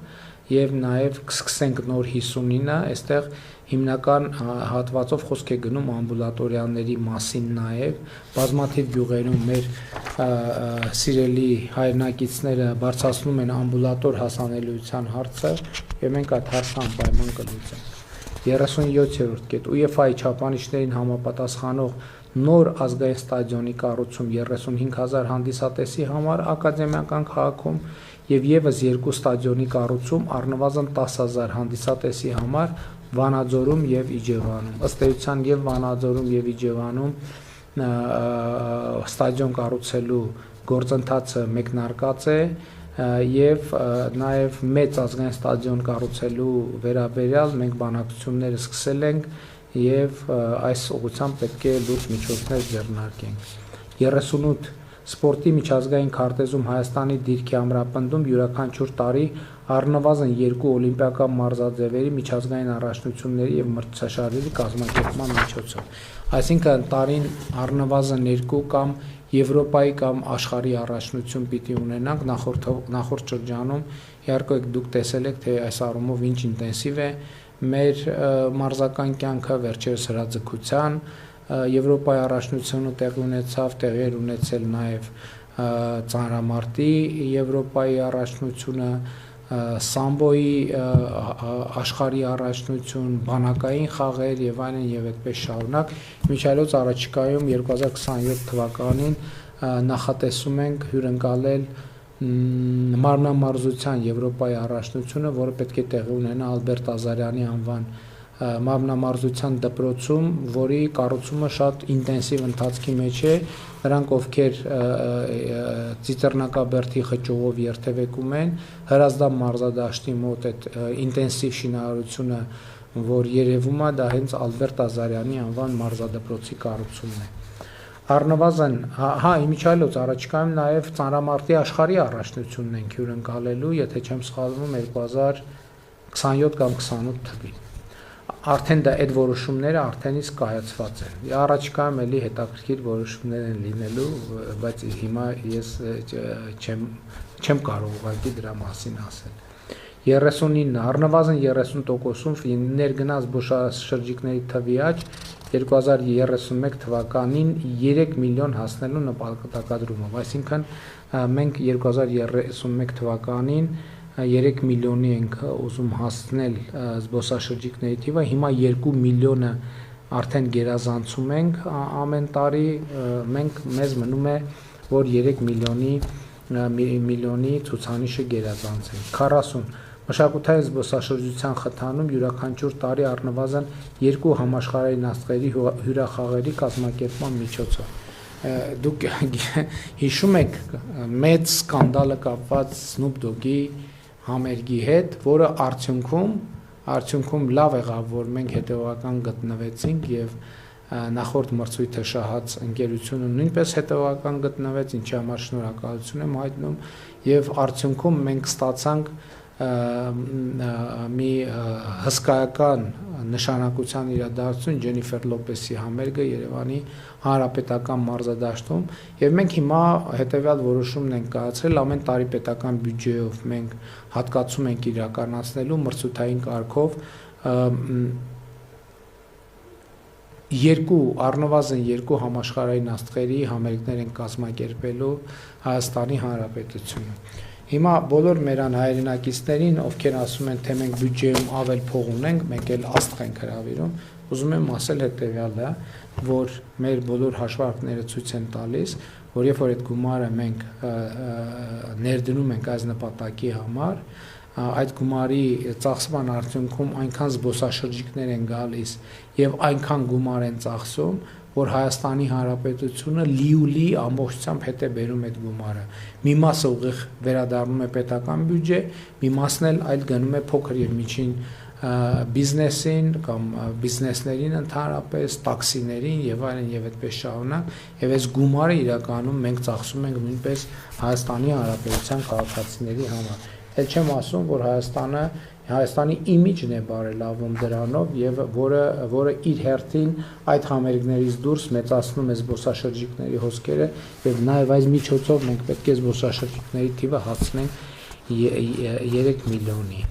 եւ նաեւ կսկսենք նոր 59-ը, այստեղ հիմնական հատվածով խոսք է գնում ամբուլատորիաների մասին նաեւ, բազմաթիվ գյուղերում մեր սիրելի հայրենակիցները բարձրացնում են ամբուլատոր հասանելիության հարցը եւ մենք այդ հարցը անպայման կլուծենք։ 37-րդ կետ UEFA-ի չափանիշներին համապատասխանող նոր ազգային ստադիոնի կառուցում 35,000 հանդիսատեսի համար ակադեմիական քաղաքում եւ եւս 2 ստադիոնի կառուցում առնվազն 10,000 հանդիսատեսի համար Վանաձորում եւ Իջևանում։ Ըստ էության եւ Վանաձորում եւ Իջևանում ստադիոն կառուցելու գործընթացը մեկնարկած է եւ նաեւ մեծ ազգային ստադիոն կառուցելու վերաբերյալ մենք բանակցություններ սկսել ենք եւ այս ուղղությամբ պետք է լուրջ միջոցներ ձեռնարկենք։ 38 Սպորտի միջազգային քարտեզում Հայաստանի դիրքի ամրապնդում յուրաքանչյուր տարի առնվազն 2 օլիմպիական մարզաձևերի միջազգային առաջնությունների եւ մրցաշարերի կազմակերպման միջոցով։ Այսինքն տարին առնվազն 2 կամ Եվրոպայի կամ աշխարհի առաջնություն պիտի ունենանք նախորդ շրջանում իհարկե դուք տեսել եք թե այս առումով ինչ ինտենսիվ է մեր մարզական կյանքը վերջերս հրաձգության Եվրոպայի առաջնությունը տեղի էր ունեցել նաև ծանրամարտի Եվրոպայի առաջնությունը, սամբոյի աշխարհի առաջնություն, բանակային խաղեր եւ այլն եւ այդպես շարունակ։ Միջայլոց առաջիկայում 2027 թվականին նախատեսում ենք հյուրընկալել մարմնամարզության Եվրոպայի առաջնությունը, որը պետք է տեղի ունենա Ալբերտ Ազարյանի անվան մարմնամարզության դպրոցում, որի կառուցումը շատ ինտենսիվ ընթացքի մեջ է, նրանք ովքեր Ծիծեռնակաբերդի խճուղով երթևեկում են, Հրազդան մարզադաշտի մոտ այդ ինտենսիվ շինարարությունը, որ երևում է, դա հենց Ալբերտ Ազարյանի անվան մարզադպրոցի կառուցումն է։ Առնվազն, իմիջիայլոց առաջիկայում նաև ծանրամարտի աշխարհի առաջնությունն ենք հյուրընկալելու, եթե չեմ սխալվում 2027 կամ 28 թվականին։ Արդեն դա այդ որոշումները արդեն իսկ կայացված են։ Առաջիկայում էլի հետաքրքիր որոշումներ են լինելու, բայց հիմա ես չեմ կարող ուղղակի դրա մասին ասել։ 39 առնվազն 30%-ում ներգնաց զբոսաշրջիկների թվի աճ 2031 թվականին 3 միլիոն հասնելու նպատակադրումով, այսինքն մենք 2031 թվականին 3 միլիոնի ենք ուզում հասնել զբոսաշրջիկների թիվը, հիմա 2 միլիոնը արդեն գերազանցում ենք ամեն տարի, մեզ մնում է, որ 3 միլիոնի ցուցանիշը գերազանցենք։ 40 Մշակութային զբոսաշրջության խթանում յուրաքանչյուր տարի առնվազն 2 համաշխարհային աստղերի հյուրախաղերի կազմակերպման միջոցով։ Դուք հիշում եք մեծ սկանդալը կապված Snoop Dogg-ի համերգի հետ, որը արդյունքում լավ եղավ, որ մենք հետևական գտնվեցինք եւ նախորդ մրցույթը շահած ընկերությունը նույնպես հետևական գտնվեց, ինչի համար շնորհակալություն եմ հայտնում եւ արդյունքում մենք ստացանք մի հսկայական նշանակության իրադարձություն Ջենիֆեր Լոպեսի համերգը Երևանի Հանրապետական մարզադաշտում եւ մենք հիմա հետեւյալ որոշումն ենք կայացրել ամեն տարի պետական բյուջեով մենք հատկացում ենք իրականացնելու մրցութային կարգով առնվազն 2 համաշխարհային աստղերի համերգներ են կազմակերպելու Հայաստանի Հանրապետությունում։ Հիմա բոլոր մեր հայրենակիցներին, ովքեր ասում են, թե մենք բյուջեում ավել փող ունենք, մենք էլ աստղ ենք հրավիրում, ուզում եմ ասել հետևյալը, որ մեր բոլոր հաշվարկները ցույց են տալիս, որ երբ որ այդ գումարը մենք ներդնում ենք այս նպատակի համար, այդ գումարի ծախսման արդյունքում այնքան զբոսաշրջիկներ են գալիս եւ այնքան գումար են ծախսում, որ Հայաստանի Հանրապետությունը լիուլի ամբողջությամբ հետ է բերում այդ գումարը։ Մի մասը ուղիղ վերադառնում է պետական բյուջե, մի մասն էլ այլ գնում է փոքր եւ միջին բիզնեսին կամ բիզնեսներին ընդհանրապես, տաքսիներին եւ այլն եւ այդպես շարունակ, եւ այս գումարը իրականում մենք ծախսում ենք նույնպես Հայաստանի Հանրապետության քաղաքացիների համար։ Էլ չեմ ասում, որ Հայաստանի իմիջն է բարելավում դրանով եւ որը իր հերթին այդ համերգներից դուրս մեծացնում է զբոսաշրջիկների հոսքերը եւ նաեւ այս միջոցով մենք պետք է զբոսաշրջիկների թիվը հասցնենք 3 միլիոնի։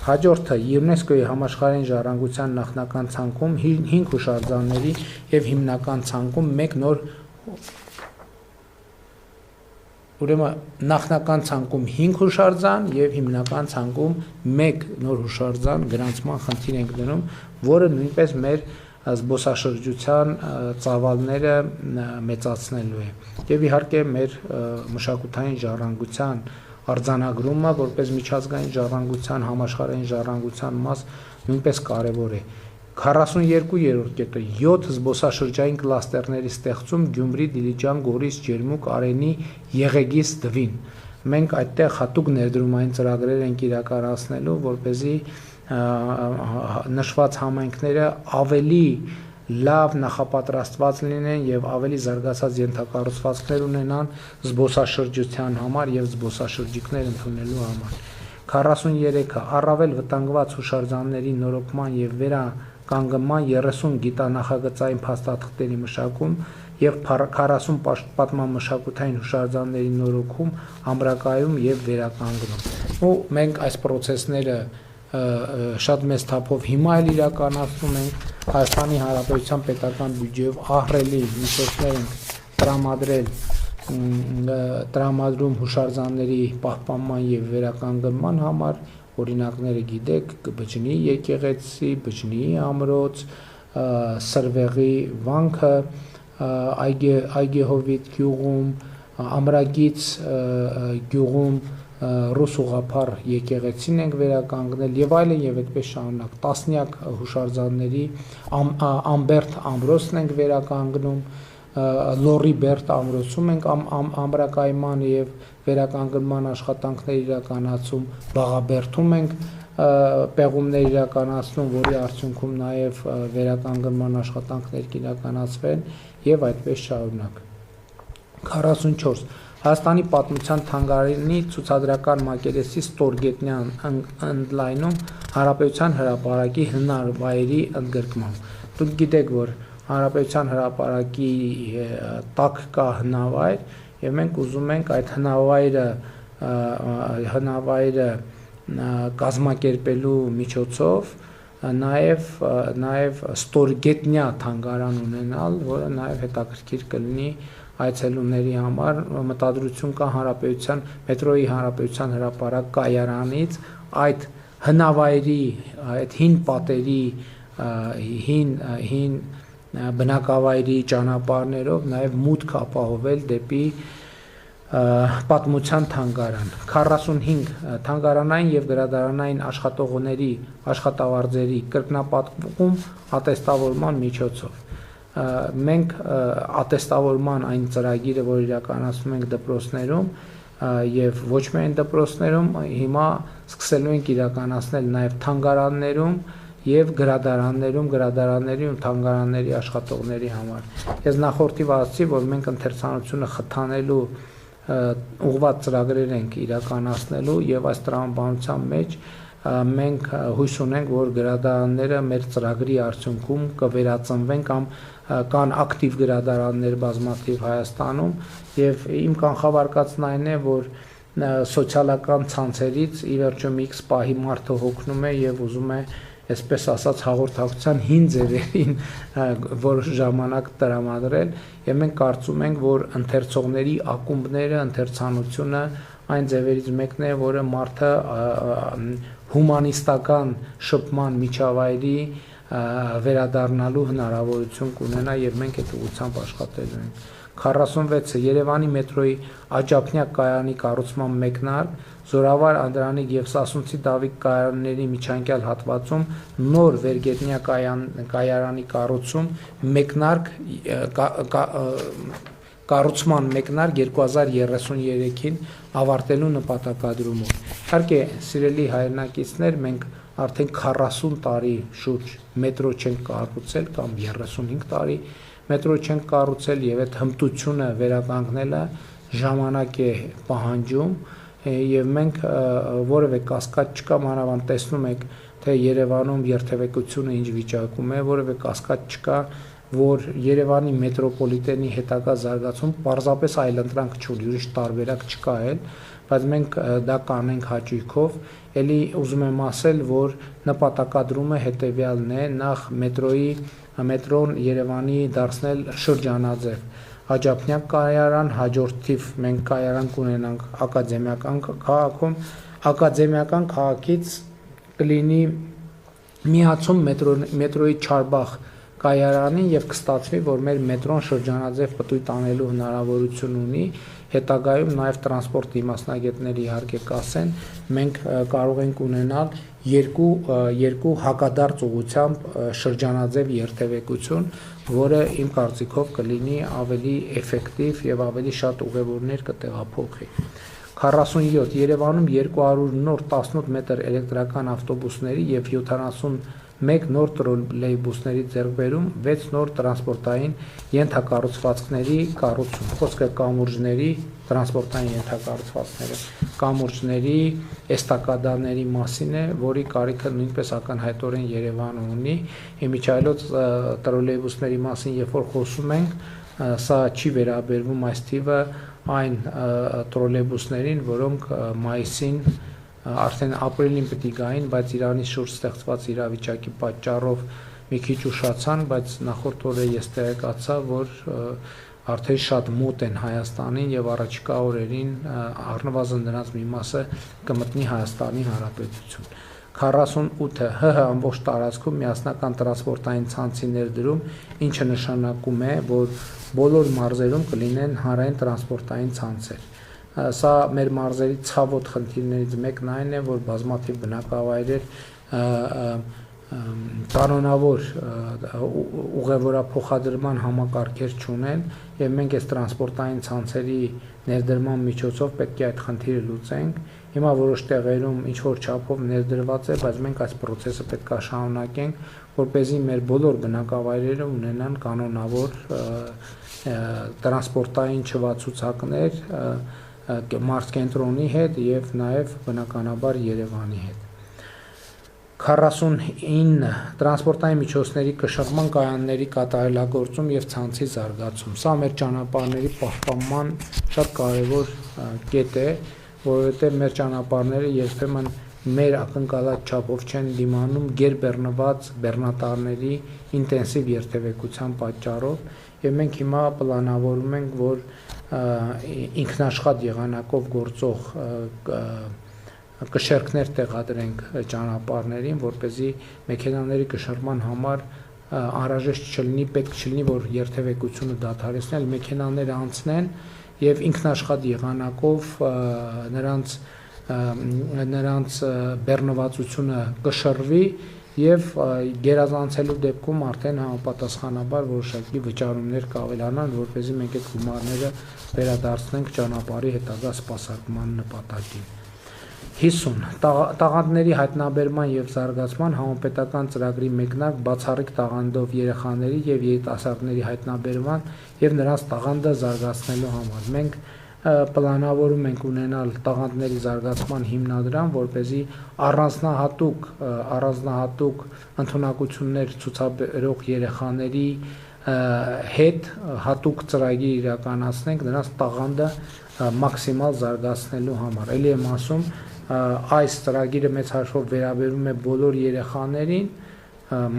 Հաջորդը ՅՈՒՆԵՍԿՕ-ի համաշխարհային ժառանգության նախնական ցանկում 5 հուշարձանների եւ հիմնական ցանկում 1 նոր Ուրեմն նախնական ցանկում 5 հուշարձան եւ հիմնական ցանկում 1 նոր հուշարձան գրանցման խնդիր ենք դնում, որը նույնպես մեր զբոսաշրջության ծավալները մեծացնելու է։ Եվ իհարկե մեր մշակութային ժառանգության արձանագրումը որպես միջազգային ժառանգության, համաշխարհային ժառանգության մաս նույնպես կարևոր է։ 42-րդ կետը 7 զբոսաշրջային կլաստերների ստեղծում Գյումրի, Դիլիջան, Գորիս, Ջերմուկ, Արենի, Եղեգիս, Դվին։ Մենք այդտեղ հատուկ ներդրումային ծրագրեր ենք իրականացնելու, որպեսզի նշված համայնքները ավելի լավ նախապատրաստված լինեն եւ ավելի զարգացած ենթակառուցվածքներ ունենան զբոսաշրջության համար եւ զբոսաշրջիկներ ընդունելու համար։ 43-ը առավել վտանգված հուշարձանների նորոգման եւ վերականգնման 30 գիտանախագծային փաստաթղթերի մշակում եւ 40 պատմամշակութային հուշարձանների նորոգում, ամրակայում եւ վերականգնում։ Ու մենք այս process-ները շատ մեծ թափով հիմա էլ իրականացնում ենք Հայաստանի Հանրապետության պետական բյուջեով ահռելի միջոցներ ենք տրամադրում հուշարձանների պահպանման եւ վերականգնման համար, օրինակները գիտեք, Բջջնի եկեղեցի, Բջջնի ամրոց, Սրվեղի վանքը, Այգեհովիտ գյուղում, Ամրագից գյուղում ռուս ուղղափառ եկեղեցին ենք վերականգնել եւ այլն եւ այդպես շարունակ տասնյակ հուշարձանների Ամբերտ ամրոցն ենք վերականգնում, Լորի Բերտ ամրոցում ենք ամրակայման եւ վերականգնման աշխատանքներ իրականացում, Բաղաբերդում ենք պեղումներ իրականացնում, որի արդյունքում նաեւ վերականգնման աշխատանքներ կիրականացվեն եւ այդպես շարունակ։ 44 Հայաստանի պատմության թանգարանի ցուցադրական մակերեսի ստորգետնյան ընդլայնում Հանրապետության հրապարակի հնարվայրի ընդգրկմամբ։ Դուք գիտեք, որ Հանրապետության հրապարակի տակ կա հնավայր եւ մենք ուզում ենք այդ հնավայրը կազմակերպելու միջոցով նաեւ ստորգետնյա թանգարան ունենալ, որը նաեւ հետաքրքիր կլինի այցելուների համար մտադրություն կա հանրապետության մետրոյի հանրապետության հրապարակ կայարանից այդ հնավայրի այդ հին պատերի հին բնակավայրի ճանապարհներով նաև մուտք ապահովել դեպի պատմության թանգարան 45 թանգարանային եւ գրադարանային աշխատողների աշխատավարձերի կրկնապատկում ատեստավորման միջոցով մենք ատեստավորման այն ծրագիրը, որ իրականացնում ենք դպրոցներում եւ ոչ միայն դպրոցներում, հիմա սկսելու ենք իրականացնել նաեւ թանգարաններում եւ գրադարանների ու թանգարանների աշխատողների համար։ Ես նախորդիվ ասացի, որ մենք ընթերցանությունը խթանելու ուղղված ծրագրեր ենք իրականացնելու եւ այս տրամաբանության մեջ մենք հույս ունենք, որ գրադարանները մեր ծրագրի արդյունքում կվերածնվեն կամ կան ակտիվ գրադարաններ բազմաթիվ Հայաստանում եւ իմ կանխավարկածն այն է, որ սոցիալական ցանցերից ի վերջո մի X պահի մարդը հոգնում է եւ ուզում է այսպես ասած հաղորդակցության հին ձևերին որոշ ժամանակ տրամադրել եւ մենք կարծում ենք, որ ընթերցողների ակումբները, ընթերցանությունը այն ձևերից մեկն է, որը մարդը հումանիստական շփման միջավայրի վերադառնալու հնարավորություն կունենա եւ մենք այդ ուղղությամբ աշխատելու ենք։ 46-ը Երևանի մետրոյի աջափնյակ կայարանի կառուցման մեկնարկ, Զորավար Անդրանիկ եւ Սասունցի Դավիթ կայարանների միջանկյալ հատվածում նոր վերգետնյա կայարանի կառուցում մեկնարկ կառուցման մեկնարկ 2033-ին ավարտելու նպատակադրումով։ Իհարկե, սիրելի հայրենակիցներ, մենք արդեն 40 տարի շուրջ մետրո չենք կառուցել կամ 35 տարի մետրո չենք կառուցել եւ այդ հմտությունը վերականգնելը ժամանակ է պահանջում եւ մենք որևէ կասկած չկա, մանավանդ տեսնում եք, թե Երևանում երթևեկությունը ինչ վիճակում է, որևէ կասկած չկա, որ Երևանի մետրոպոլիտենի հետագա զարգացում պարզապես այլընտրանք չունի, ուրիշ տարբերակ չկա էլ, բայց մենք դա կանենք հաճույքով, ելի ուզում եմ ասել, որ նպատակադրումը հետևյալն է, նախ մետրոն Երևանի դարձնել շրջանաձև, աջափնյակ կայարան, հաջորդ թիվ մենք կայարան կունենանք ակադեմիական քաղաքում, ակադեմիական քաղաքից կլինի միացում մետրոյի Չարբախ կայարանին եւ կստացվի, որ մեր մետրոն շրջանաձև պտույտ անելու հնարավորություն ունի, հետագայում նաեւ տրանսպորտի մասնագետների իհարկե կասեն, մենք կարող ենք ունենալ երկու հակադարձ ուղղությամբ շրջանաձև երթևեկություն, որը իմ կարծիքով կլինի ավելի էֆեկտիվ եւ ավելի շատ ուղևորներ կտեղափոխի։ 47 Երևանում 200 նոր 18 մետր էլեկտրական ավտոբուսների եւ 71 նոր տրոլեյբուսների ձեռքբերում, 6 նոր տրանսպորտային ենթակառուցվածքների կառուցում։ Խոսքը կամուրջների տրանսպորտային ենթակառուցվածքները, կամուրջների էստակադաների մասին է, որի կարիքը նույնպես ակնհայտորեն Երևանը ունի։ Իմիջիայլոց տրոլեյբուսների մասին, երբ որ խոսում ենք, սա չի վերաբերվում այս թիվը այն տրոլեյբուսներին, որոնք մայիսին արդեն ապրիլին պետք է գային, բայց Իրանի շուրջ ստեղծված իրավիճակի պատճառով մի քիչ ուշացան, բայց նախորդ օրը ես տեղեկացա, որ արդեն շատ մոտ են Հայաստանին եւ առաջիկա օրերին առնվազն նրանց մի մասը կմտնի Հայաստանի Հանրապետություն։ 48-ը ՀՀ ամբողջ տարածքում միասնական տրանսպորտային ցանցի ներդրում, ինչը նշանակում է, որ բոլոր մարզերում կլինեն հանրային տրանսպորտային ցանցեր։ Սա մեր մարզերի ցավոտ խնդիրներից մեկն այն է, որ բազմաթիվ բնակավայրեր կանոնավոր ուղևորափոխադրման համակարգեր չունեն եւ մենք այս տրանսպորտային ցանցերի ներդրման միջոցով պետք է այդ խնդիրը լուծենք։ Հիմա որոշ տեղերում ինչ որ չափով ներդրված է, բայց մենք այս process-ը պետք է շարունակենք, որպեսզի մեր բոլոր բնակավայրերը ունենան կանոնավոր տրանսպորտային չվացուցակներ մարզկենտրոնի հետ եւ նաեւ բնականաբար Երևանի հետ։ 49 տրանսպորտային միջոցների կշռման կայանների կատարելագործում եւ ցանցի զարգացում։ Սա մեր ճանապարհների պահպանման շատ կարեւոր կետ է, որովհետեւ մեր ճանապարհները երբեմն մեր ակնկալած չափով չեն դիմանում գերբեռնված բեռնատարների ինտենսիվ երթևեկության պատճառով եւ մենք հիմա պլանավորում ենք, որ ինքնաշխատ եղանակով գործող կշերքներ տեղադրենք ճանապարհներին, որպեսզի մեքենաների կշռման համար անհրաժեշտ չլինի, պետք չլինի, որ երթևեկությունը դադարեցնել, մեքենաները անցնեն եւ ինքնաշխատ եղանակով նրանց բեռնվածությունը կշռվի եւ գերազանցելու դեպքում արդեն համապատասխանաբար որոշակի վճարումներ կավելանան, որպեսզի մենք այդ գումարները վերադարձնենք ճանապարհի հետագա սպասարկման նպատակին։ 50 տաղանդների հայտնաբերման եւ զարգացման համապետական ծրագրի մեկնարկ բացառիկ տաղանդով երեխաների եւ երիտասարդների հայտնաբերման եւ նրանց տաղանդը զարգացնելու համար։ Մենք պլանավորում ենք ունենալ տաղանդների զարգացման հիմնադրամ, որպեսզի առանձնահատուկ ընդունակություններ ցուցաբերող երեխաների հետ հատուկ ծրագիր իրականացնենք նրանց տաղանդը մաքսիմալ զարգացնելու համար։ Էլի եմ ասում, այս ծրագիրը մեծ հաշվով վերաբերում է բոլոր երեխաներին,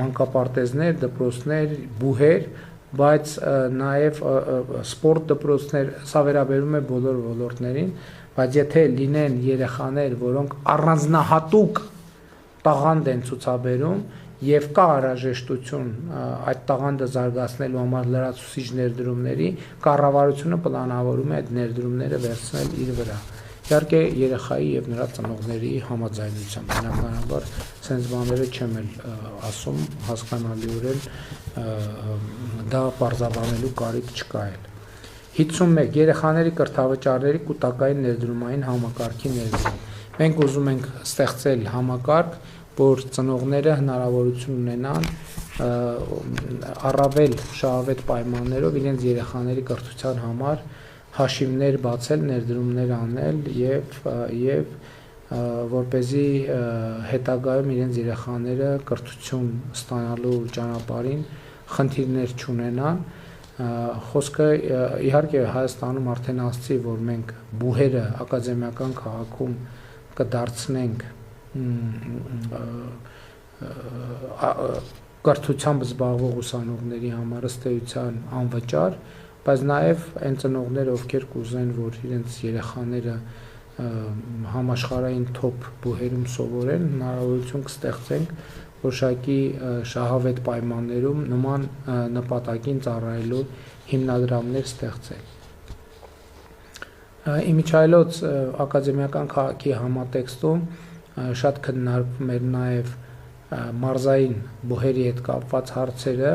մանկապարտեզներ, դպրոցներ, բուհեր, բայց նաև սպորտ դպրոցներ, սա վերաբերում է բոլոր ոլորտներին, բայց եթե լինեն երեխաներ, որոնք առանձնահատուկ տաղանդ են ցուցաբերում եւ կա անհրաժեշտություն այդ տաղանդը զարգացնելու համար լրացուցիչ ներդրումների, կառավարությունը պլանավորում է այդ ներդրումները վերցնել իր վրա։ Իհարկե երեխայի եւ նրա ծնողների համաձայնությամբ, բնականաբար sense բաները չեմ էլ ասում, հասկանալիորեն դա բարձրաբանելու կարիք չկա էլ։ 51 երեխաների կրթավճարների կൂട്ടակային ներդրումային համակարգի ներդրում։ Մենք ուզում ենք ստեղծել համակարգ, որ ծնողները հնարավորություն ունենան առավել շահավետ պայմաններով իրենց երեխաների կրթության համար հաշիվներ բացել, ներդրումներ անել եւ որպեսզի հետագայում իրենց երեխաները կրթություն ստանալու ճանապարհին խնդիրներ չունենան։ Խոսքը իհարկե Հայաստանում արդեն ասացի, որ մենք բուհերը ակադեմիական քաղաքում կդարձնենք կրթությամբ զբաղվող ուսանողների համար ըստ էության անվճար, բայց նաև այն ծնողները, ովքեր կուզեն, որ իրենց երեխաները համաշխարհային top բուհերում սովորեն, հնարավորություն կստեղծենք որոշակի շահավետ պայմաններում նման նպատակին ծառայելու հիմնադրամներ ստեղծել։ Իմիջայլոց ակադեմիական քաղաքի համատեքստում շատ քննարկվում էր նաև մարզային բուհերի հետ կապված հարցերը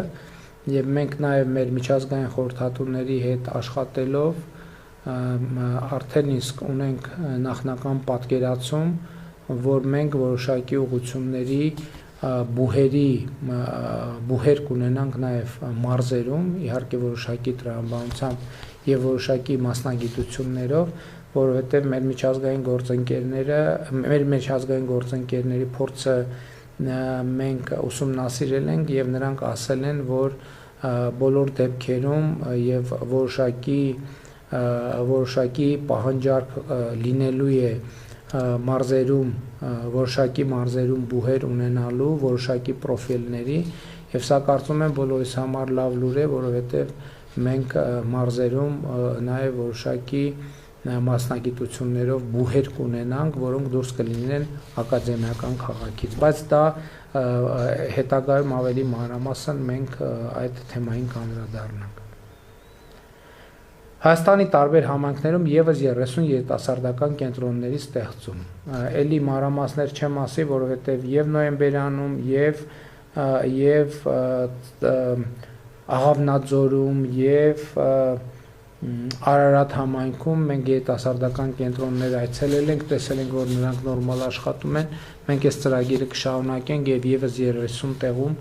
եւ մենք նաև մեր միջազգային խորհրդատուների հետ աշխատելով արդեն իսկ ունենք նախնական պատկերացում, որ մենք որոշակի ուղղությունների բուհեր կունենանք նաև մարզերում, իհարկե որոշակի տրամաբանությամբ եւ որոշակի մասնագիտություններով, որովհետեւ մեր միջազգային գործընկերների փորձը մենք ուսումնասիրել ենք եւ նրանք ասել են, որ բոլոր դեպքերում եւ որոշակի պահանջարկ լինելու է մարզերում, որոշակի մարզերում բուհեր ունենալու որոշակի պրոֆիլների եւ սա կարծում եմ բոլորիս համար լավ լուր է, որովհետեւ մենք մարզերում նաեւ որոշակի մասնագիտություններով բուհեր կունենանք, որոնք դուրս կլինեն ակադեմիական քաղաքից, բայց դա հետագայում ավելի մանրամասն մենք այդ թեմային կանդրադառնանք։ Հայաստանի տարբեր համայնքներում եւս 30 երիտասարդական կենտրոնների ստեղծում։ Էլի մանրամասներ չեմ ասի, որովհետեւ եւ նոյեմբերյանում եւ Աղավնաձորում եւ Արարատ համայնքում մենք երիտասարդական կենտրոններ այցելել ենք, տեսել ենք, որ նրանք նորմալ աշխատում են։ Մենք այս ծրագիրը կշարունակենք եւ եւս 30 տեղում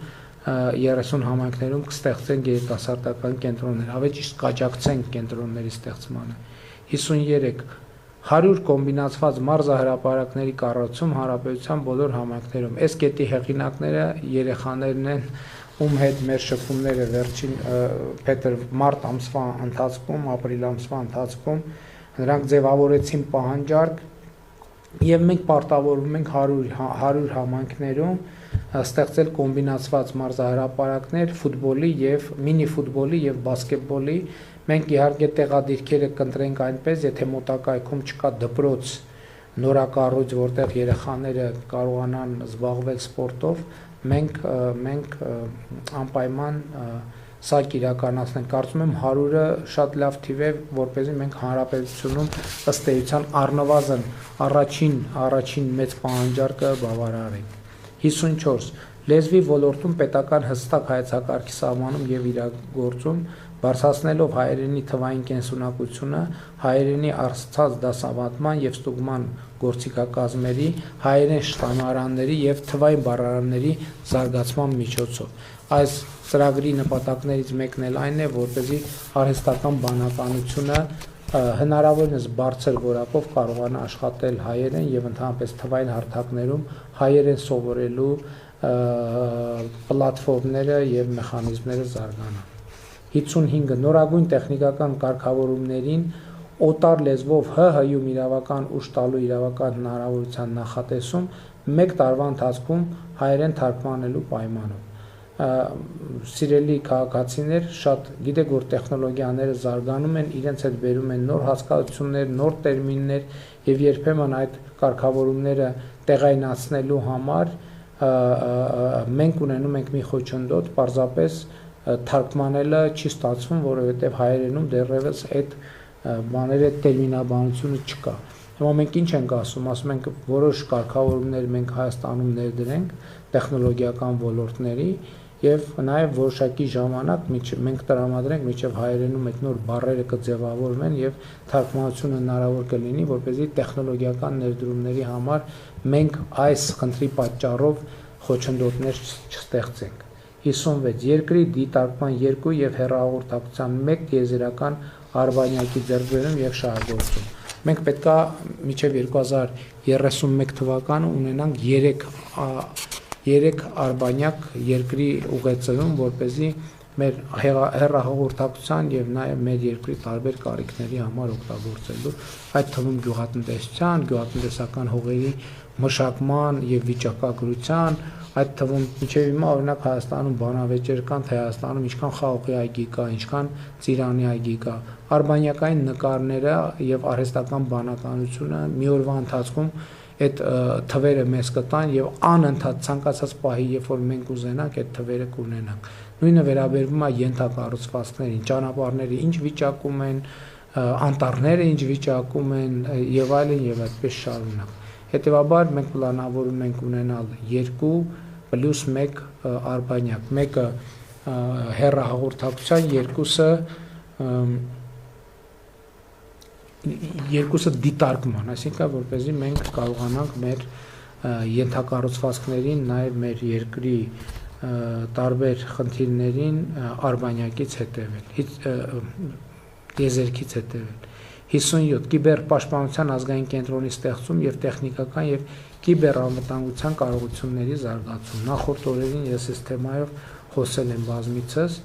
30 համայնքներում կստեղծենք երիտասարդական կենտրոններ, ավելի ճիշտ կաջակցենք կենտրոնների ստեղծմանը։ 53 100 կոմբինացված մարզահրապարակների կառուցում հանրապետության բոլոր համայնքներում։ Այս կետի հեղինակները երեխաներն են, ում հետ մեր շփումները վերջին մարտ ամսվա ընթացքում, ապրիլ ամսվա ընթացքում նրանք ձևավորեցին պահանջարկ եւ մենք պարտավորվում ենք 100 համայնքներում ստեղծել կոմբինացված մարզահրապարակներ ֆուտբոլի եւ մինի ֆուտբոլի եւ բասկետբոլի։ Մենք իհարկե տեղադիրքերը կընտրենք այնպես, եթե մոտակայքում չկա դպրոց, նորակառույց, որտեղ երեխաները կարողանան զբաղվել սպորտով, մենք անպայման սա կիրականացնենք։ Կարծում եմ 100-ը շատ լավ թիվ է, որպեսզի մենք հանրապետությունում ըստ էության առնվազն առաջին մեծ պահանջարկը բավարարենք։ 54 լեզվի ոլորտում պետական հստակ հայեցակարգի սահմանում եւ իրագործում, բարձրացնելով հայերենի թվային կենսունակությունը, հայերենի առցած դասավանդման եւ ստուգման գործիքակազմերի, հայերեն շտամարանների եւ թվային բառարանների զարգացման միջոցով։ Այս ծրագրի նպատակներից մեկն էլ այն է, որպեսզի արհեստական բանականությունը հնարավորինս բարձր որակով կարողանա աշխատել հայերեն եւ ընդհանրապես թվային հարթակներում հայերեն սովորելու պլատֆորմները եւ մեխանիզմները զարգանան։ 55 նորագույն տեխնիկական կարգավորումներին օտար լեզվով ՀՀ-ում իրավական ուժ տալու իրավական հնարավորության նախատեսում 1 տարվա ընթացքում հայերեն թարգմանելու պայմանով։ Սիրելի քաղաքացիներ, շատ գիտեք, որ տեխնոլոգիաները զարգանում են, իրենց հետ բերում են նոր հասկացություններ, նոր տերմիններ եւ երբեմն այդ կարգավորումները տեղայնացնելու համար մենք ունենում ենք մի խոչընդոտ, պարզապես թարգմանելը չի ստացվում, որովհետև հայերենում դեռևս այդ բաները տերմինաբանությունը չկա։ Հիմա մենք ինչ ենք ասում ենք որոշ կարգավորումներ մենք Հայաստանում ներդրենք տեխնոլոգիական ոլորտների եւ նաեւ որոշակի ժամանակ մենք տրամադրենք միջև հայերենում այդ նոր բառերը կձևավորվեն եւ թարգմանությունը հնարավոր կլինի, որպեսզի տեխնոլոգիական ներդրումների համար մենք այս խնդրի պատճառով խոչընդոտներ չստեղծենք։ 56 երկրի դիտարկման 2 եւ հեռահաղորդակցության 1 տիեզերական արբանյակի ձեռքբերում եւ շահագործում։ Մենք պետքա մինչև 2031 թվականը ունենանք 3 արբանյակ երկրի ուղեծրում, որպեսզի մեր հեռահաղորդակցության եւ նաեւ մեր երկրի տարբեր կարիքների համար օգտագործելու, այդ թվում գյուղատնտեսության, գյուղատնտեսական հողերի մշակման եւ վիճակագրության, այդ թվում մինչև հիմա օրինակ Հայաստանում բանավեճեր կան, թե Հայաստանում ինչքան խաղողի այգի կա, ինչքան ծիրանի այգի կա, արբանյակային նկարները եւ արհեստական բանականությունը մի օրվա ընթացքում այդ թվերը մեզ կտան եւ անընդհատ ցանկացած պահի, երբ որ մենք ուզենանք, այդ թվերը կունենանք։ Նույնը վերաբերվում է ենթակառուցվածքներին, ճանապարհները ինչ վիճակում են, անտառները ինչ վիճակում են եւ այլն եւ այդպես շարունակ։ Հետևաբար մենք պլանավորում ենք ունենալ 2 + 1 արբանյակ, մեկը հեռահաղորդակցության, երկուսը դիտարկման, այսինքն որպեսզի մենք կարողանանք մեր ենթակառուցվածքներին, նաև մեր երկրի տարբեր խնդիրներին արբանյակից հետևել, տիեզերքից հետևել։ 57 կիբերպաշտպանության ազգային կենտրոնի ստեղծում եւ տեխնիկական եւ կիբերանվտանգության կարողությունների զարգացում։ Նախորդ օրերին ես այս թեմայով խոսել եմ բազմիցս։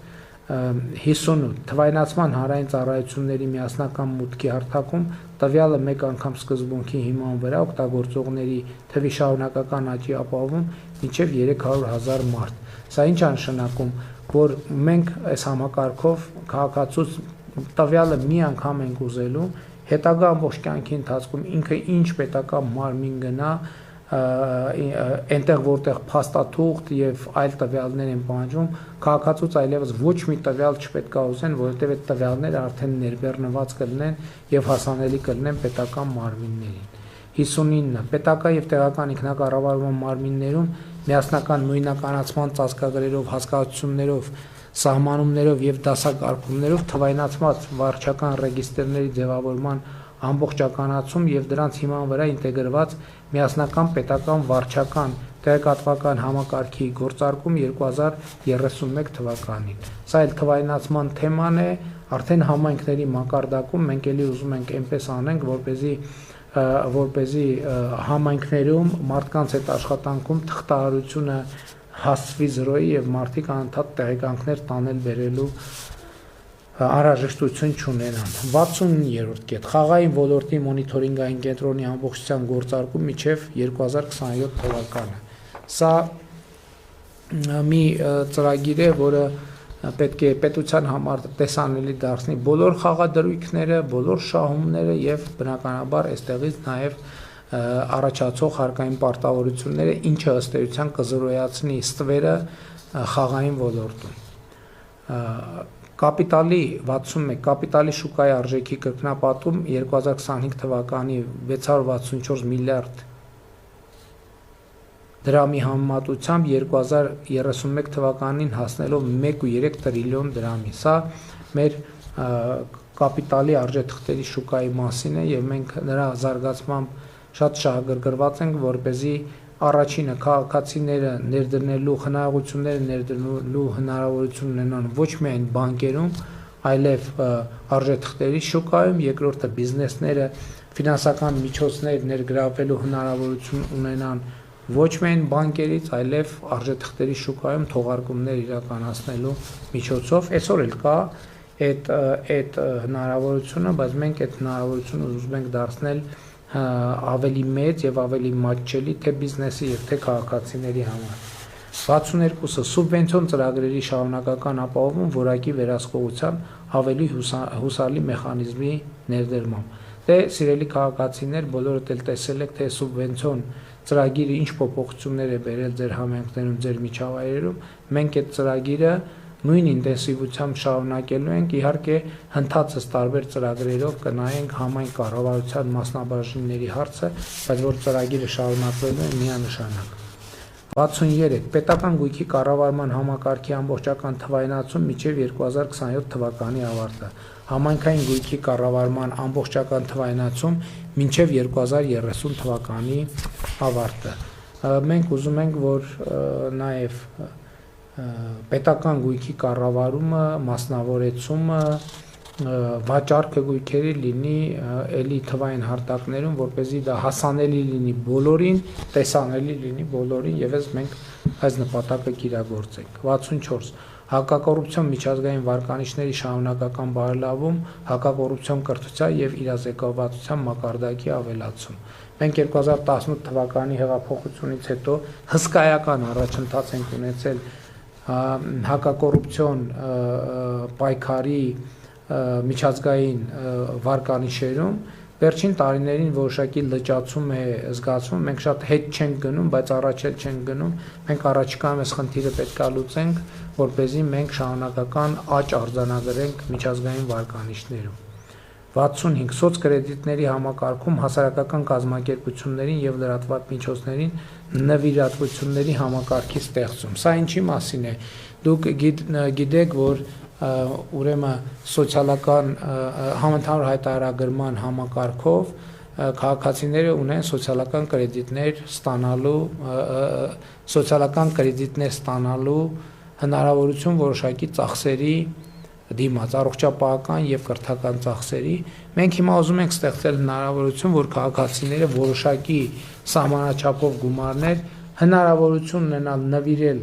58 թվայնացման հանրային ծառայությունների միասնական մուտքի հարթակում տվյալը մեկ անգամ սկզբունքի հիման վրա օգտագործողների թվի շարունակական աճի ապահովում մինչև 300,000 մարդ։ Սա ինչ է նշանակում, որ մենք այս համակարգով քաղաքացուց տվյալը մի անգամ ենք ուզելու, հետագա ամբողջ կյանքի ընթացքում ինքը ինչ պետական մարմին գնա, այնտեղ որտեղ փաստաթուղթ եւ այլ տվյալներ են պահանջվում, քաղաքացուց այլևս ոչ մի տվյալ չպետք է ուզեն, որովհետեւ այդ տվյալները արդեն ներբեռնված կլինեն եւ հասանելի կլինեն պետական մարմիններին։ 59 պետական եւ տեղական ինքնակառավարման մարմիններում միասնական նույնականացման ծածկագրերով, հասկացություններով, սահմանումներով եւ դասակարգումներով թվայնացված վարչական ռեգիստրների ձևավորման ամբողջականացում եւ դրանց հիման վրա ինտեգրված միասնական պետական վարչական տեղեկատվական համակարգի գործարկում 2031 թվականին։ Սա էլ թվայնացման թեման է, արդեն համայնքների մակարդակում մենք էլի ուզում ենք այնպես անենք, որպեսզի համայնքներում մարդկանց հետ աշխատանքում թղթահարությունը հասցվի 0-ի եւ մարդիկ անընդհատ տեղեկանքներ տանել բերելու անհրաժեշտություն չունենան։ 60-րդ կետ խաղային ոլորտի մոնիթորինգային կենտրոնի ամբողջության գործարկում մինչև 2027 թվականը։ Սա մի ծրագիր է, որը պետք է պետության համար տեսանելի դարձնի բոլոր խաղադրույքները, բոլոր շահումները եւ բնականաբար այստեղից նաեւ առաջացող հարկային պարտավորությունները, ինչը ըստ էության կզրոյացնի ստվերը խաղային ոլորտում։ Կապիտալի 61 կապիտալի շուկայի արժեքի կրկնապատում 2025 թվականի 664 միլիարդ դրամի համեմատությամբ 2031 թվականին հասնելով 1.3 տրիլիոն դրամի։ Սա մեր կապիտալի արժեթղթերի շուկայի մասին է եւ մենք նրա զարգացմամբ շատ շահագրգռված ենք, որպեսզի առաջինը քաղաքացիները ներդրնելու խնայողությունները ներդրնելու հնարավորություն ունենան ոչ միայն բանկերում, այլև արժեթղթերի շուկայում, երկրորդը բիզնեսները ֆինանսական միջոցներ ներգրավելու հնարավորություն ունենան ոչ միայն բանկերից, այլև արժեթղթերի շուկայում թողարկումներ իրականացնելու միջոցով։ Այսօր էլ կա այդ հնարավորությունը, բայց մենք այդ հնարավորությունը ուզում ենք դարձնել ավելի մեծ եւ ավելի մատչելի թե բիզնեսի եւ թե քաղաքացիների համար։ 62-ը սուբվենցիոն ծրագրերի շարունակական ապահովում որակի վերահսկողության ավելի հուսալի մեխանիզմի ներդրմամբ։ Դե սիրելի քաղաքացիներ, բոլորդ էլ տեսել եք, թե սուբվենցիոն ծրագիրը ինչ փոփոխություններ է բերել ձեր համայնքներում, ձեր միջավայրերում, մենք այդ ծրագիրը նույն ինտենսիվությամբ շարունակելու ենք, իհարկե հնդածս տարբեր ծրագրերով կնայենք համայն կառավարության մասնաբաժինների հարցը, բայց որ ծրագիրը շարունակվելու է միանշանակ։ 63. Պետական գույքի կառավարման համակարգի ամբողջական թվայնացում մինչև 2027 թվականի ավարտը։ Համայնքային գույքի կառավարման ամբողջական թվայնացում մինչև 2030 թվականի ավարտը։ Մենք ուզում ենք, որ նաև պետական գույքի կառավարումը, մասնավորեցումը, վաճառքը գույքերի լինի էլի թվային հարտակներում, որպեսզի դա հասանելի լինի բոլորին, տեսանելի լինի բոլորին, եւ ես մենք այս նպատակը կիրագործենք։ 64. Հակակոռուպցիոն միջազգային վարկանիշների շարունակական բարելավում, հակակոռուպցիոն կրթության եւ իրազեկվածության մակարդակի ավելացում։ Մենք 2018 թվականի հեղափոխությունից հետո հսկայական առաջընթաց ենք ունեցել հակակոռուպցիոն պայքարի միջազգային վարկանիշերում, վերջին տարիներին որոշակի լճացում է զգացվում, մենք շատ հետ չենք գնում, բայց առաջ էլ չենք գնում, մենք առաջիկայում այս խնդիրը պետք է լուծենք, որպեսզի մենք շարունակական աճ արձանագրենք միջազգային վարկանիշներում։ 65. Սոցկրեդիտների համակարգում հասարակական կազմակերպություններին եւ լրատվական միջոցներին նվիրատվությունների համակարգի ստեղծում։ Սա ինչի մասին է։ Դուք գիտեք, որ ուրեմն սոցիալական համընդհանուր հայտարարագրման համակարգով քաղաքացիները ունեն սոցիալական կրեդիտներ ստանալու հնարավորություն որոշակի ծախսերի դիմաց, առողջապահական եւ կրթական ծախսերի։ Մենք հիմա ուզում ենք ստեղծել հնարավորություն, որ քաղաքացիները որոշակի սահմանաչափով գումարներ հնարավորություն ունենալ նվիրել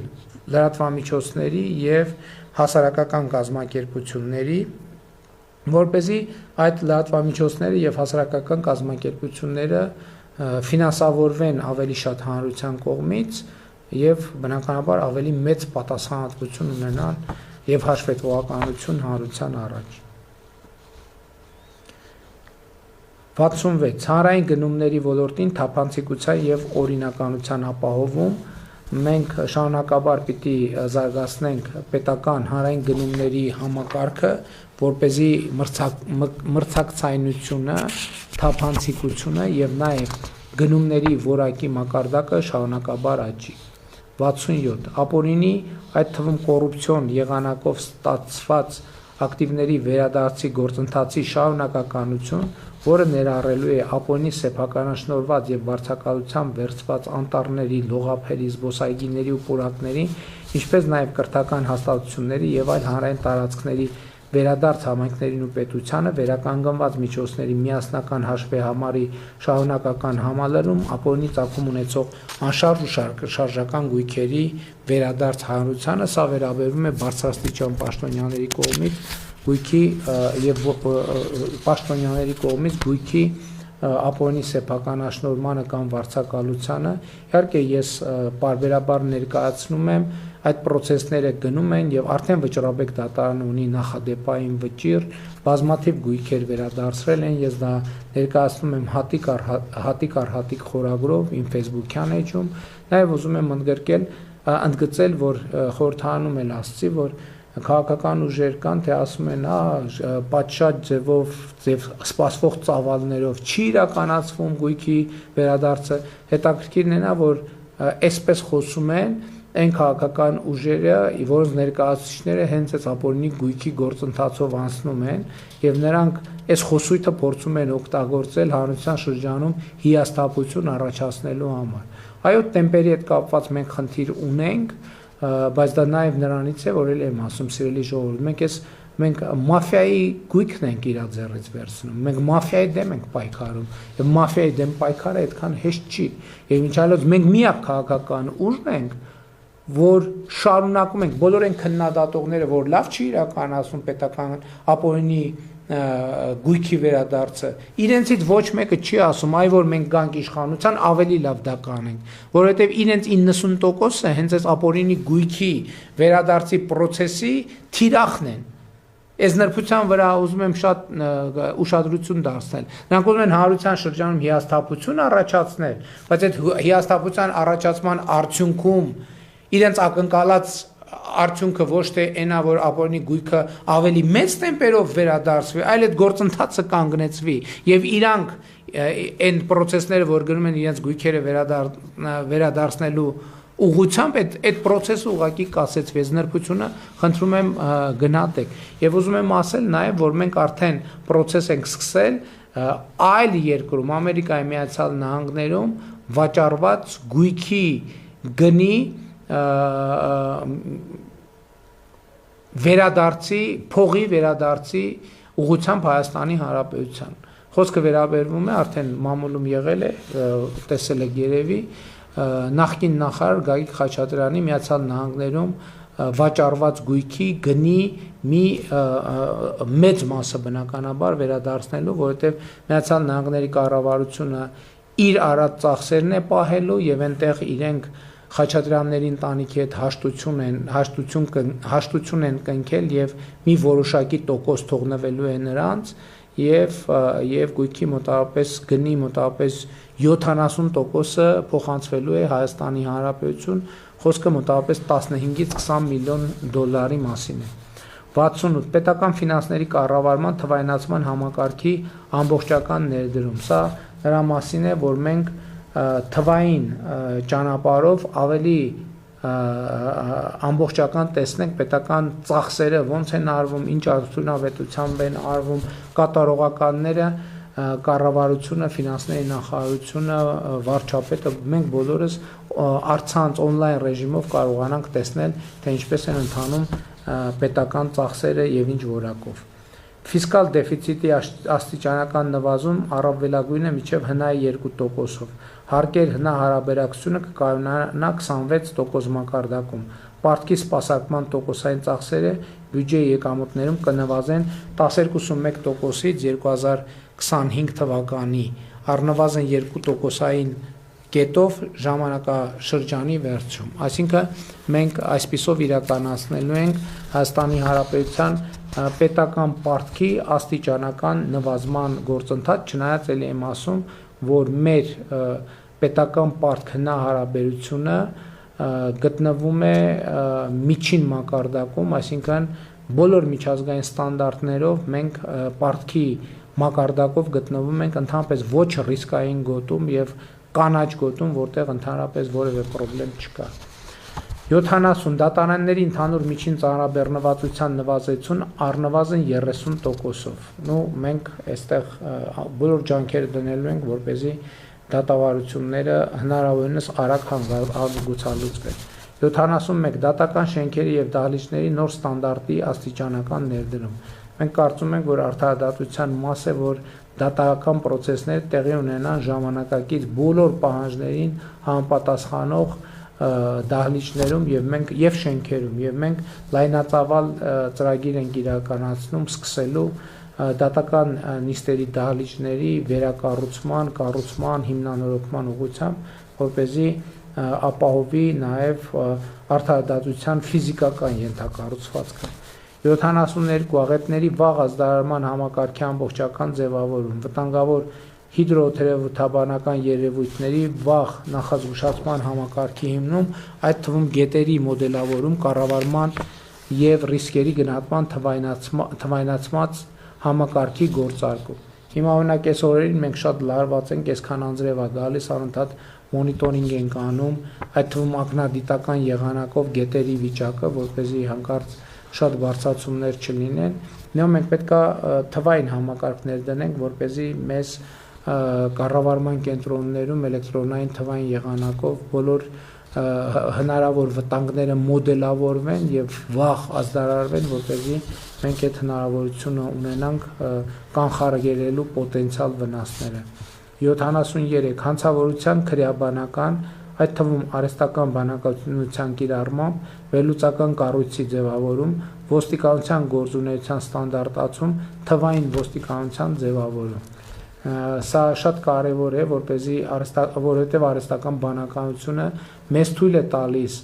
լրատվամիջոցների եւ հասարակական կազմակերպությունների, որպեսզի այդ լրատվամիջոցները եւ հասարակական կազմակերպությունները ֆինանսավորվեն ավելի շատ հանրության կողմից եւ բնականաբար ավելի մեծ պատասխանատվություն ունենան եւ հաշվետվողականություն հանրության առաջ։ 66. Հանրային գնումների ոլորտին թափանցիկության եւ օրինականության ապահովում մենք շարունակաբար պիտի զարգացնենք պետական հանրային գնումների համակարգը, որպեսզի մրցակցայնությունը, թափանցիկությունը եւ նաեւ գնումների որակի մակարդակը շարունակաբար աճի։ 67. Ապօրինի, այդ թվում կոռուպցիոն եղանակով ստացված ակտիվների վերադարձի գործընթացի շարունակականություն, որը ներառելու է ապօրինի սեփականաշնորհված եւ վարձակալությամբ վերցված անտառների, լողափերի, զբոսայգիների ու պուրակների, ինչպես նաեւ կրթական հաստատությունների եւ այլ հանրային տարածքների վերադարձ համայնքներին ու պետությանը վերականգնված միջոցների միասնական հաշվեհամարի շարունակական համալրում, ապօրինի ծագում ունեցող անշարժ ու շարժական գույքերի վերադարձ հանրությանը, սա վերաբերում է բարձրաստիճան պաշտոնյաների կողմից գույքի եւ պաշտոնյաների կողմից գույքի ապօրինի սեփականաշնորհմանը կամ վարձակալությանը։ Իհարկե ես պարբերաբար ներկայացնում եմ այդ process-ները գնում են եւ արդեն վճռաբեկ դատարանը ունի նախադեպային վճիռ, բազմաթիվ գույքեր վերադարձրել են, ես դա ներկայացնում եմ հատիկ առ հատիկ խորագրով իմ Facebook-յան էջում, նաեւ ուզում եմ ընդգծել, որ խորհրդանում էլ ասացի, որ քաղաքական ուժեր կան, թե ասում են, պատշաճ ձևով սպասվող ծավալներով չի իրականացվում գույքի վերադարձը, հետաքրքիրն է նա, որ այսպես խոսում են այն քաղաքական ուժերը, որոնց ներկայացուցիչները հենց այս ապօրինի գույքի գործընթացով անցնում են եւ նրանք այս խոսույթը փորձում են օգտագործել հանրության շրջանում հիասթափություն առաջացնելու համար։ Այո, տեմպերի հետ կապված մենք խնդիր ունենք, բայց դա նաեւ նրանից է, որ էլ եմ ասում, սիրելի ժողովուրդ, մենք մաֆիայի գույքն ենք իր ձեռից վերցնում, մենք մաֆիայի դեմ ենք պայքարում եւ մաֆիայի դեմ պայքարը այդքան հեշտ չի եւ ինչ այլոց մենք միակ քաղաքական ուժն ենք, որ շարունակում ենք, բոլոր են քննադատողները, որ լավ չի իրականացում պետական ապօրինի գույքի վերադարձը, իրենցից ոչ մեկը չի ասում, այ որ մենք գանք իշխանության, ավելի լավ դա կանենք, որովհետև իրենց 90%-ը հենց այս ապօրինի գույքի վերադարձի process-ի թիրախն են, Այս նրբության վրա ուզում եմ շատ ուշադրություն դարձնել։ Նրանք ուզում են հանրության շրջանում հիասթափություն առաջացնել, բայց այդ հիասթափության առաջացման արդյունքում իրենց ակնկալած արդյունքը ոչ թե այնա, որ ապօրինի գույքը ավելի մեծ տեմպերով վերադարձվի, այլ այդ գործընթացը կանգնեցվի եւ իրանք այն process-ները, որ գնում են իրենց գույքերը վերադարձնելու ուղղությամբ այդ process-ը ուղղակի կասեցվի, այս նրբությունը խնդրում եմ գնահատեք եւ ուզում եմ ասել նաեւ, որ մենք արդեն process ենք սկսել այլ երկրում, Ամերիկայի Միացյալ Նահանգներում վաճառված գույքի գնի վերադարձի, փողի վերադարձի ուղղությամբ Հայաստանի Հանրապետության։ Խոսքը վերաբերվում է արդեն մամուլում եղել է, տեսել եք երևի, նախկին նախարար Գագիկ Խաչատրյանի Միացյալ Նահանգներում վաճառված գույքի գնի մի մեծ մասը բնականաբար վերադարձնելու, որովհետև Միացյալ Նահանգների կառավարությունը իր արած ծախսերն է պահելու եւ այնտեղ իրենք Խաչատրյանների ընտանիքի հետ հաշտություն են կնքել եւ մի որոշակի տոկոս թողնվելու է նրանց եւ գույքի մոտավորապես գնի մոտավորապես 70%-ը փոխանցվելու է Հայաստանի Հանրապետություն, խոսքը մոտավորապես 15-ից 20 միլիոն դոլարի մասին է։ 68 պետական ֆինանսների կառավարման թվայնացման համակարգի ամբողջական ներդրում։ Սա նրա մասին է, որ մենք թվային ճանապարհով ավելի ամբողջական տեսնենք պետական ծախսերը ոնց են արվում, ինչ արդյունավետությամբ են արվում, կատարողականները, կառավարությունը, ֆինանսների նախարարությունը, վարչապետը, մենք բոլորս առցանց on-line ռեժիմով կարողանանք տեսնել, թե ինչպես են ընթանում պետական ծախսերը եւ ինչ որակով։ Ֆիսկալ դեֆիցիտի աստիճանական նվազում առավելագույնը մինչև հնայի 2%-ով։ Հարկեր հնա հարաբերակցությունը կկարողանա 26% մակարդակում։ Պարտքի սպասարկման տոկոսային ծախսերը բյուջեի եկամուտներում կնվազեն 10.1%-ից 2025 թվականի առնվազն 2%-ային կետով ժամանակաշրջանի վերջում։ Այսինքն մենք այսպիսով իրականացնելու ենք Հայաստանի Հանրապետության պետական պարտքի աստիճանական նվազման գործընթաց, չնայած ելի եմ ասում, որ մեր պետական պարտք հնա հարաբերությունը գտնվում է միջին մակարդակում, այսինքն բոլոր միջազգային ստանդարտներով մենք պարտքի մակարդակով գտնվում ենք ընդհանրապես ոչ ռիսկային գոտում եւ կանաչ գոտում, որտեղ ընդհանրապես որևէ խնդրեմ չկա։ 70 դատարանների ընդհանուր միջին ծանրաբեռնվածության նվազեցություն առնվազն 30%-ով։ Նու մենք այստեղ բոլոր ջանքերը դնելու ենք, որպեսզի դատավարությունները հնարավորինս արագ հանգուցալուծվեն։ 71 դատական շենքերի եւ դահլիճների նոր ստանդարտի աստիճանական ներդրում։ Մենք կարծում ենք, որ արդարադատության մաս է, որ դատական process-ները տեղի ունենան ժամանակակից բոլոր պահանջներին համապատասխանող դահլիճներում եւ շենքերում եւ մենք լայնածավալ ծրագիր ենք իրականացնում սկսելու դատական նիստերի դահլիճների վերակառուցման, կառուցման, հիմնանորոգման ուղղությամբ, որպեսզի ապահովի նաեւ արդարադատության ֆիզիկական ենթակառուցվածքը։ 72 աղետների վաղ ազդարարման համակարգի ամբողջական ձևավորում, վտանգավոր հիդրոթերապևտաբանական երևույթների վաղ նախազգուշացման համակարգի հիմնում, այդ թվում գետերի մոդելավորում, կառավարման եւ ռիսկերի գնահատման թվայնացված համակարգի գործարկում։ Հիմա օրինակ այս օրերին մենք շատ լարված ենք, այսքան անձրև է գալիս, անընդհատ մոնիտորինգ ենք անում, այդ թվում ակնադիտական եղանակով գետերի վիճակը, որպեսզի հանկարծ շատ բարձրացումներ չլինեն։ Նույն մենք պետքա թվային համակարգներ դնենք, որպեսզի մեզ կառավարման կենտրոններում էլեկտրոնային թվային եղանակով բոլոր հնարավոր վտանգները մոդելավորվեն եւ վաղ ազդարարվեն, որպեսզի մենք այդ հնարավորությունը ունենանք կանխարգելելու պոտենցիալ վնասները։ 73 հանցավորության քրեաբանական, այդ թվում արհեստական բանականության կիրառմամբ, վերլուծական կառույցի ձևավորում, ոստիկանության գործունեության ստանդարտացում, թվային ոստիկանության ձևավորում։ Սա շատ կարևոր է, որպեսզի որովհետև արհեստական բանականությունը մեզ թույլ է տալիս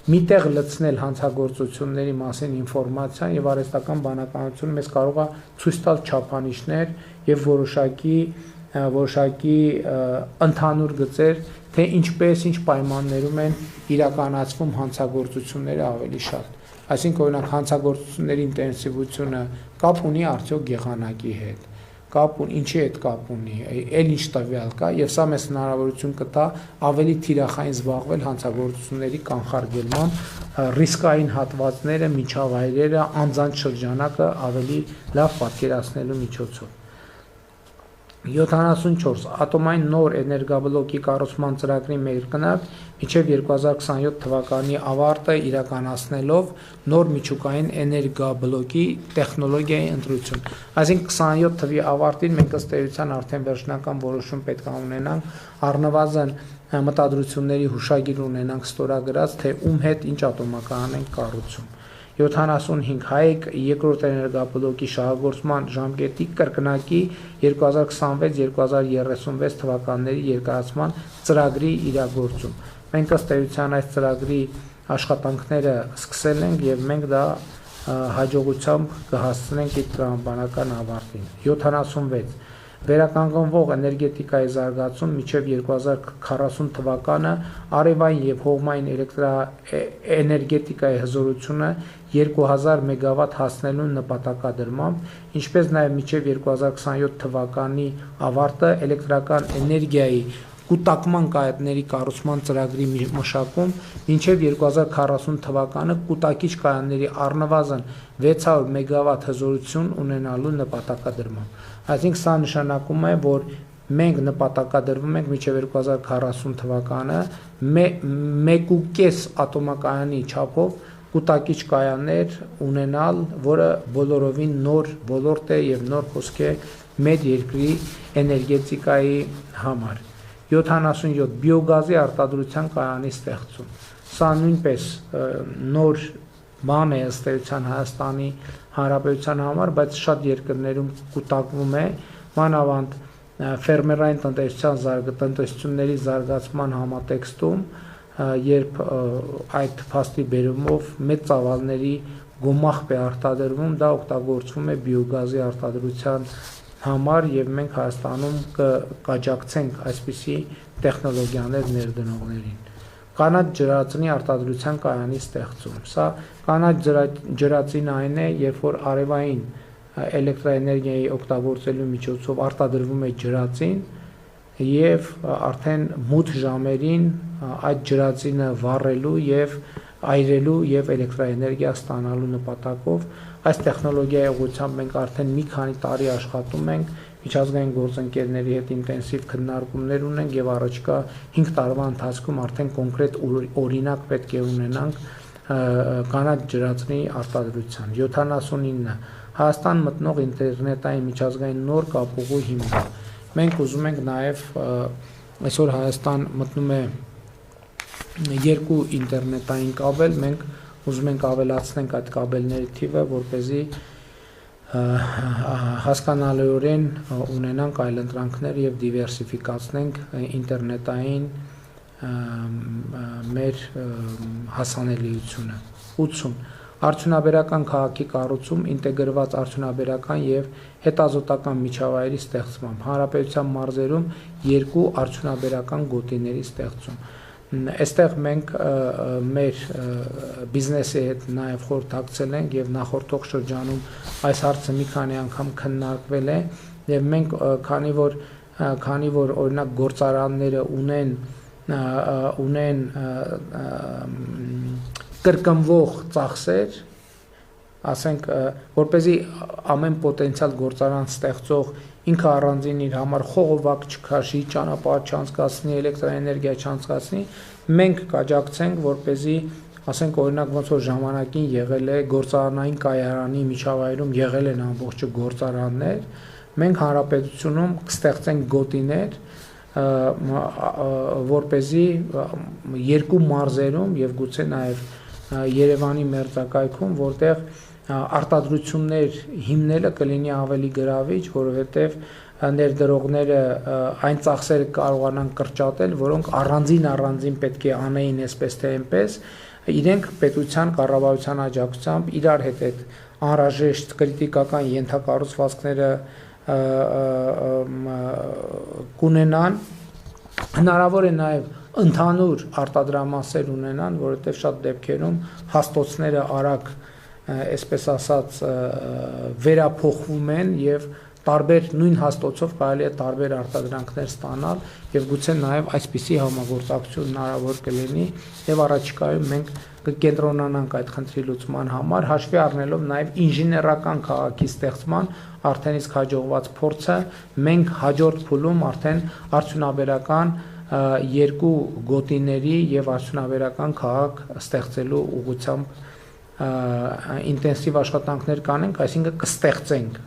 միտեղ լցնել հանցագործությունների մասին ինֆորմացիան եւ արհեստական բանականությունը մեզ կարող է ցույց տալ չափանիշներ եւ որոշակի ընդհանուր գծեր, թե ինչպես ինչ պայմաններում են իրականացվում հանցագործությունները ավելի շատ։ Այսինքն օրինակ հանցագործությունների ինտենսիվությունը կապ ունի արդյոք եղանակի հետ, ինչի հետ կապ ունի, այլ ինչ տվյալ կա, եւ սա մեզ հնարավորություն կտա ավելի թիրախային զբաղվել հանցագործությունների կանխարգելման, ռիսկային հատվածները, միջավայրերը, անձանց շրջանակը ավելի լավ պատկերացնելու միջոցով։ 74. Ատոմային նոր էներգաբլոկի կառուցման ծրագրի մեկնարկ մինչև 2027 թվականի ավարտը իրականացնելով նոր միջուկային էներգաբլոկի տեխնոլոգիայի ընտրություն։ Այսինքն 27 թվականի ավարտին մենք ըստ էության արդեն վերջնական որոշում պետք է ունենանք, առնվազն մտադրությունների հուշագիր ունենանք ստորագրած, թե ում հետ ինչ ատոմակայան ենք կառուցում։ 75 Հայք երկրորդ էներգաբլոկի շահագործման ժամկետի կրկնակի 2026-2036 թվականների երկարացման ծրագրի իրագործում։ Մենք ըստ էության այս ծրագրի աշխատանքները սկսել ենք եւ մենք դա հաջողությամբ կհասցնենք իր տրամաբանական ավարտին։ 76 Վերականգնվող էներգետիկայի զարգացում մինչև 2040 թվականը արևային եւ հողմային էներգետիկայի հզորությունը 2000 մեգավատ հասնելու նպատակադրմամբ, ինչպես նաեւ մինչև 2027 թվականի ավարտը էլեկտրական էներգիայի կուտակման կայանների կառուցման ծրագրի մշակում, մինչև 2040 թվականը կուտակիչ կայանների առնվազն 600 մեգավատ հզորություն ունենալու նպատակադրմամբ։ Այսինքն սա նշանակում է, որ մենք նպատակադրվում ենք մինչև 2040 թվականը 1.5 ատոմակայանի չափով կուտակիչ կայաններ ունենալ, որը բոլորովին նոր ոլորտ է եւ նոր խոսք է մեր երկրի էներգետիկայի համար։ 77 Բիոգազի արտադրության կայանի ստեղծում։ Սա նույնպես նոր բան է ըստ էության Հայաստանի Հանրապետության համար, բայց շատ երկրներում կուտակվում է, մանավանդ ֆերմերային տնտեսությունների զարգացման համատեքստում, երբ այդ փաստի բերումով մեծ ծավալների գումախ է արտադրվում, դա օգտագործվում է բիոգազի արտադրության համար եւ մենք Հայաստանում կաջակցենք այսպիսի տեխնոլոգիաներ ներդնողներին։ Կանաչ ջրածնի արտադրության կայանի ստեղծում։ Սա կանաչ ջրածին այն է, երբ որ արևային էլեկտրաէներգիայի օգտագործելու միջոցով արտադրվում է ջրածին եւ արդեն մութ ժամերին այդ ջրածինը վառելու եւ այրելու եւ էլեկտրաէներգիա ստանալու նպատակով այս տեխնոլոգիայի ուղղությամբ մենք արդեն մի քանի տարի աշխատում ենք, միջազգային գործընկերների հետ ինտենսիվ քննարկումներ ունենք եւ առաջիկա 5 տարվա ընթացքում արդեն կոնկրետ օրինակ պետք է ունենանք կանաչ ջրածնի արտադրության։ 79 Հայաստան մտնող ինտերնետային միջազգային նոր կապուղու հիմքը։ Մենք ուզում ենք նաեւ այսօր Հայաստան մտնում է երկու ինտերնետային կաբել, մենք ուզում ենք ավելացնենք այդ կաբելների թիվը, որպեսզի հասկանալիորեն ունենանք այլընտրանքներ եւ դիվերսիֆիկացնենք ինտերնետային մեր հասանելիությունը։ 80 Արդյունաբերական քաղաքի կառուցում, ինտեգրված արդյունաբերական եւ հետազոտական միջավայրի ստեղծմամբ, հանրապետության մարզերում 2 արդյունաբերական գոտիների ստեղծում։ Այստեղ մենք մեր բիզնեսի հետ նաև խորհրդակցել ենք եւ նախորդող շրջանում այս հարցը մի քանի անգամ քննարկվել է եւ մենք քանի որ օրինակ գործարանները ունեն կրկնվող ծախսեր, ասենք որպեսզի ամեն պոտենցիալ գործարան ստեղծող ինքը առանձին իր համար խողովակ չքաշի, ճանապարհ չանցկացնի, էլեկտրաէներգիա չանցկացնի, մենք կաջակցենք, որպեսզի ասենք օրինակ ոնց որ ժամանակին եղել է գործարանային կայարանի միջավայրում եղել են ամբողջ գործարաններ, մենք հանրապետությունում կստեղծենք գոտիներ, որպեսզի երկու մարզերում եւ գուցե նաեւ Երևանի մերձակայքում, որտեղ արտադրություններ հիմնելը կլինի ավելի գրավիչ, որովհետև ներդրողները այն ծախսերը կարողանան կրճատել, որոնք առանձին պետք է անեին այսպես թե այնպես, իրենք պետության կառավարության աջակցությամբ իրար հետ այդ անհրաժեշտ կրիտիկական ենթակառուցվածքները կունենան, հնարավոր է նաև ընդհանուր արտադրամասեր ունենան, որովհետև շատ դեպքերում հաստոցները արագ, այսպես ասած, վերափոխվում են եւ տարբեր նույն հաստոցով կարելի է տարբեր արտադրանքներ ստանալ եւ գուցե նաեւ այսպիսի համագործակցություն հնարավոր կլինի եւ առաջիկայում մենք կկենտրոնանանք այդ խնդրի լուծման համար, հաշվի առնելով նաեւ ինժեներական քաղաքի ստեղծման արդեն իսկ հաջողված փորձը, մենք հաջորդ փուլում արդեն արդյունաբերական երկու գոտիների եւ արդյունաբերական քաղաք ստեղծելու ուղղությամբ ինտենսիվ աշխատանքներ կանենք, այսինքն կստեղծենք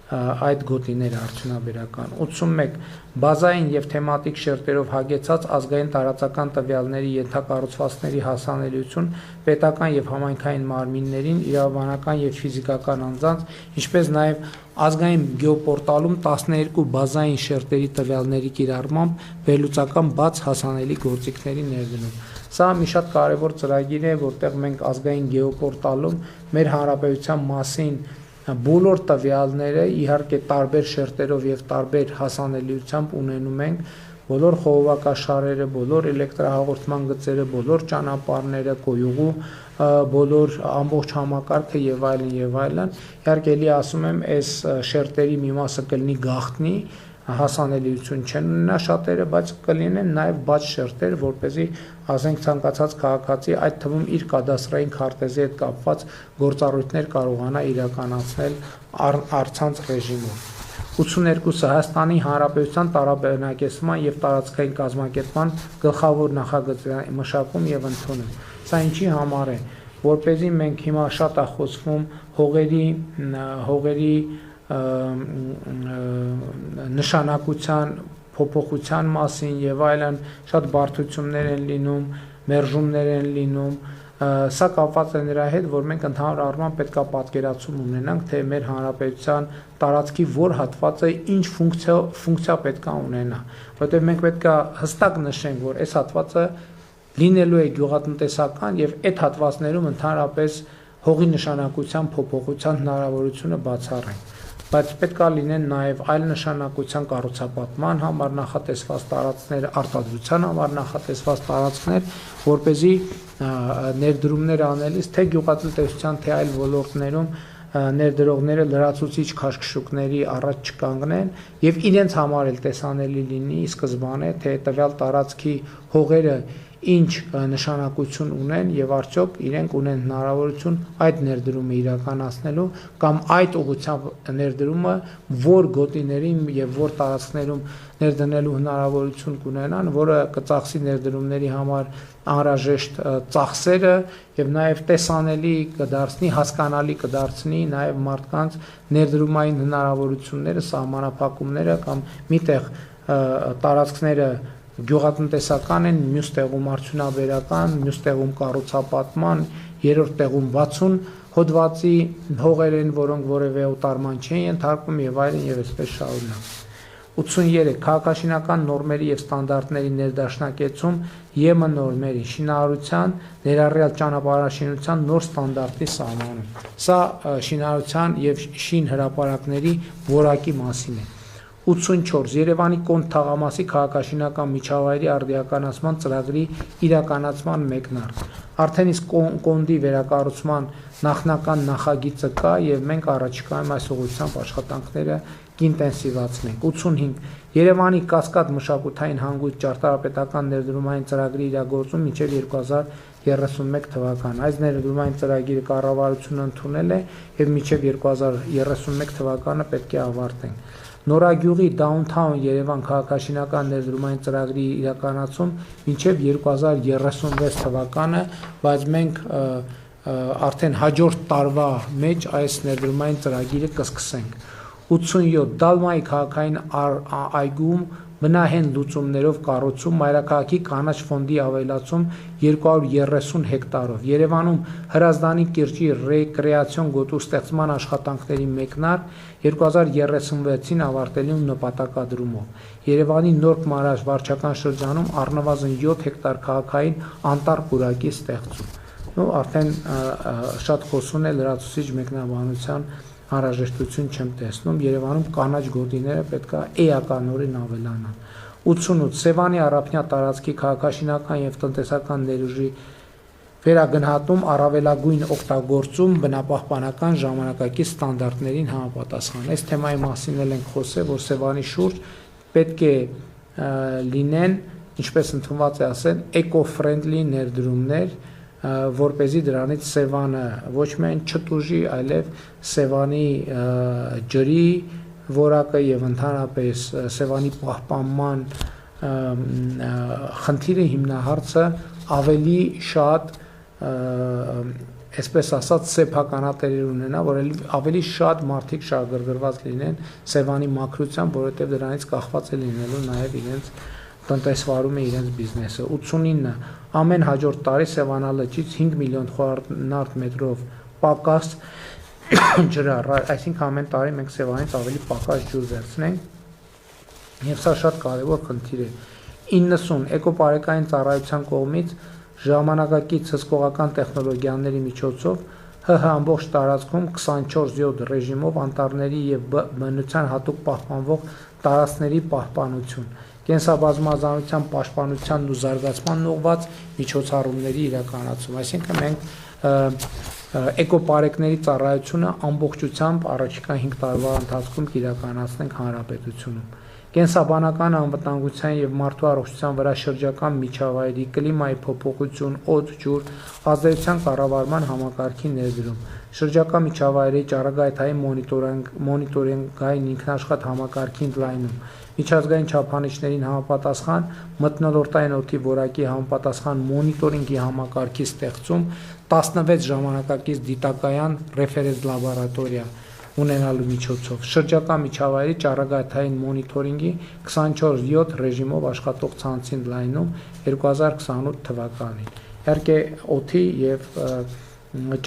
այդ գոտիները արդյունաբերական 81 բազային եւ թեմատիկ շերտերով հագեցած ազգային տարածական տվյալների ենթակառուցվածքների հասանելիություն պետական եւ համայնքային մարմիններին, իրավաբանական եւ ֆիզիկական անձանց, ինչպես նաեւ ազգային գեոպորտալում 12 բազային շերտերի տվյալների կիրառմամբ վերլուծական բաց հասանելի գործիքների ներդնում։ Սա մի շատ կարևոր ծրագիր է, որտեղ մենք ազգային գեոպորտալում մեր հանրապետության մասին բոլոր տվյալները իհարկե տարբեր շերտերով եւ տարբեր հասանելիությամբ ունենում ենք, բոլոր խողովակաշարերը, բոլոր էլեկտրահաղորդման գծերը, բոլոր ճանապարհները, կոյուղու բոլոր ամբողջ համակարգը եւ այլն եւ այլն։ Իհարկե էլի ասում եմ, այս շերտերի մի մասը կլինի գաղտնի, հասանելիություն չեն ունենա շատերը, բայց կլինեն նաև բաց շերտեր, որպեսզի ասենք ցանկացած քաղաքացի այդ թվում իր կադաստրային քարտեզի հետ կապված գործառույթներ կարողանա իրականացնել առցանց ռեժիմով։ 82-ը Հայաստանի Հանրապետության տարաբնակեցման եւ տարածքային կազմակերպման գլխավոր նախագծի մշակում եւ ընդունում։ Սա ինչի համար է, որպեսզի մենք հիմա շատ է խոսվում հողերի նշանակության փոփոխության մասին եւ այլն, շատ բարդություններ են լինում, մերժումներ են լինում, սա կապված է նրա հետ, որ մենք ընդհանուր առմամբ պետքա պատկերացում ունենանք, թե մեր հանրապետության տարածքի որ հատվածը ինչ ֆունկցիա պետքա ունենա, որովհետեւ մենք պետքա հստակ նշենք, որ այս հատվածը լինելու է գյուղատնտեսական եւ այդ հատվածներում ընդհանրապես հողի նշանակության փոփոխության հնարավորությունը բացառենք, բայց պետք է լինեն նաև այլ նշանակության կառուցապատման համար նախատեսված տարածքներ, արտադրության համար նախատեսված տարածքներ, որպեսզի ներդրումներ անելիս թե գյուղատնտեսության, թե այլ ոլորտներում ներդրողները լրացուցիչ քաշքշուկների առաջ չկանգնեն եւ իրենց համար էլ տեսանելի լինի սկզբանե, թե տվյալ տարածքի հողերը ինչ նշանակություն ունեն եւ արդյոք իրենք ունեն հնարավորություն այդ ներդրումը իրականացնելու կամ այդ ուղղությամբ ներդրումը որ գոտիներին եւ որ տարածքներում ներդնելու հնարավորություն կունենան, որը կծախսի ներդրումների համար անհրաժեշտ ծախսերը եւ նաեւ տեսանելի կդարձնի, հասկանալի կդարձնի նաեւ մարդկանց ներդրումային հնարավորությունները, սահմանափակումները կամ միտեղ տարածքները գյուղատնտեսական են, մյուս տեղում արդյունաբերական, մյուս տեղում կառուցապատման, երրորդ տեղում 60 հոդվածի հողեր են, որոնք որևէ օտարման չեն ենթարկվում եւ այլն եւ այսպես շարունակ։ 83 քաղաքաշինական նորմերի եւ ստանդարտների ներդաշնակեցում ԵՄ նորմերի շինարարության ներառյալ ճանապարհաշինության նոր ստանդարտի սահմանում։ Սա շինարարության եւ շին հրապարակների որակի մասին է։ 84 Երևանի Կոնդ թաղամասի քաղաքաշինական միջավայրի արդիականացման ծրագրի իրականացման մեկնարկ։ Արդեն իսկ Կոնդի վերակառուցման նախնական նախագիծը կա եւ մենք առաջիկայում այս ուղղությամբ աշխատանքները կինտենսիվացնենք։ 85 Երևանի Կասկադ մշակութային հանգույց ճարտարապետական ներդրումային ծրագրի իրագործում մինչև 2031 թվական։ Այս ներդրումային ծրագիրը կառավարությունը ընդունել է եւ մինչև 2031 թվականը պետք է ավարտենք։ Նորագյուղի Downtown Երևան քաղաքաշինական ներդրումային ծրագրի իրականացում մինչև 2036 թվականը, բայց մենք արդեն հաջորդ տարվա մեջ այս ներդրումային ծրագիրը կսկսենք։ 87 Դալմայի քաղաքային այգում բնահեն լուծումներով կառուցում, Մայրաքաղաքի կանաչ ֆոնդի ավելացում 230 հեկտարով, Երևանում Հրազդանի կիրճի ռեկրեացիոն գոտու ստեղծման աշխատանքների մեկնարկ 2036-ին ավարտելու նպատակադրումով, Երևանի Նորբ Մարաշ վարչական շրջանում առնվազն 7 հեկտար քաղաքային անտառ պուրակի ստեղծում։ Արդեն շատ խոսուն է լրացուցիչ մեկնաբանության անհրաժեշտություն չեմ տեսնում, Երևանում կանաչ գոտիները պետք է էականորեն ավելանան։ 88 Սևանի առափնյա տարածքի քաղաքաշինական եւ տնտեսական ներուժի վերագնահատում առավելագույն օգտագործում բնապահպանական ժամանակակից ստանդարտներին համապատասխան։ Այս թեմայի մասին էլ ենք խոսել, որ Սևանի շուրջ պետք է լինեն, ինչպես ընդունված է ասել, էկո-ֆրենդլի ներդրումներ, որպեսզի դրանից Սևանը ոչ միայն չտուժի, այլև Սևանի ջրի որակը եւ ընդհանրապես Սևանի պահպանման խնդիրը հիմնահարցը ավելի շատ, այսպես ասած, սեփականատերեր ունենա, որ ավելի շատ մարդիկ շահագրգռված լինեն Սևանի մաքրությամբ, որովհետեւ դրանից կախված է լինելու նաեւ իրենց տնտեսվարում է իրենց բիզնեսը։ 89 ամեն հաջորդ տարի Սևանալճից 5 միլիոն խորանարդ մետրով պակաս ջրառ, այսինքն ամեն տարի մենք Սևանից ավելի պակաս ջուր վերցնենք եւ սա շատ կարեւոր խնդիր է։ 90 էկոպարեկային ծառայության կողմից ժամանակակից հսկողական տեխնոլոգիաների միջոցով ՀՀ ամբողջ տարածքում 24/7 ռեժիմով անտառների եւ բնության հատուկ պահպանվող տարածքների պահպանություն, կենսաբազմազանության պաշտպանությանն ու զարգացմանն ուղղված միջոցառումների իրականացում, այսինքն մենք էկոպարեկների ծառայությունը ամբողջությամբ առաջիկա 5 տարվա ընթացքում կիրականացնենք հանրապետությունում։ Կենսաբանական անվտանգության եւ մարդու առողջության վրա շրջակա միջավայրի, կլիմայի փոփոխություն, օդ, ջուր, ազդեցության կառավարման համակարգի ներդրում, շրջակա միջավայրի ճառագայթային մոնիտորինգային ինքնաշխատ համակարգի ընդլայնում, միջազգային չափանիշներին համապատասխան մթնոլորտային օդի որակի համապատասխան մոնիտորինգի համակարգի ստեղծում, 16 ժամանակակից դիտակայան ռեֆերենս լաբորատորիա ունենալու միջոցով, շրջակա միջավայրի ճառագայթային մոնիտորինգի 24/7 ռեժիմով աշխատող ցանցի ընդլայնում 2028 թվականին։ Իհարկե օդի եւ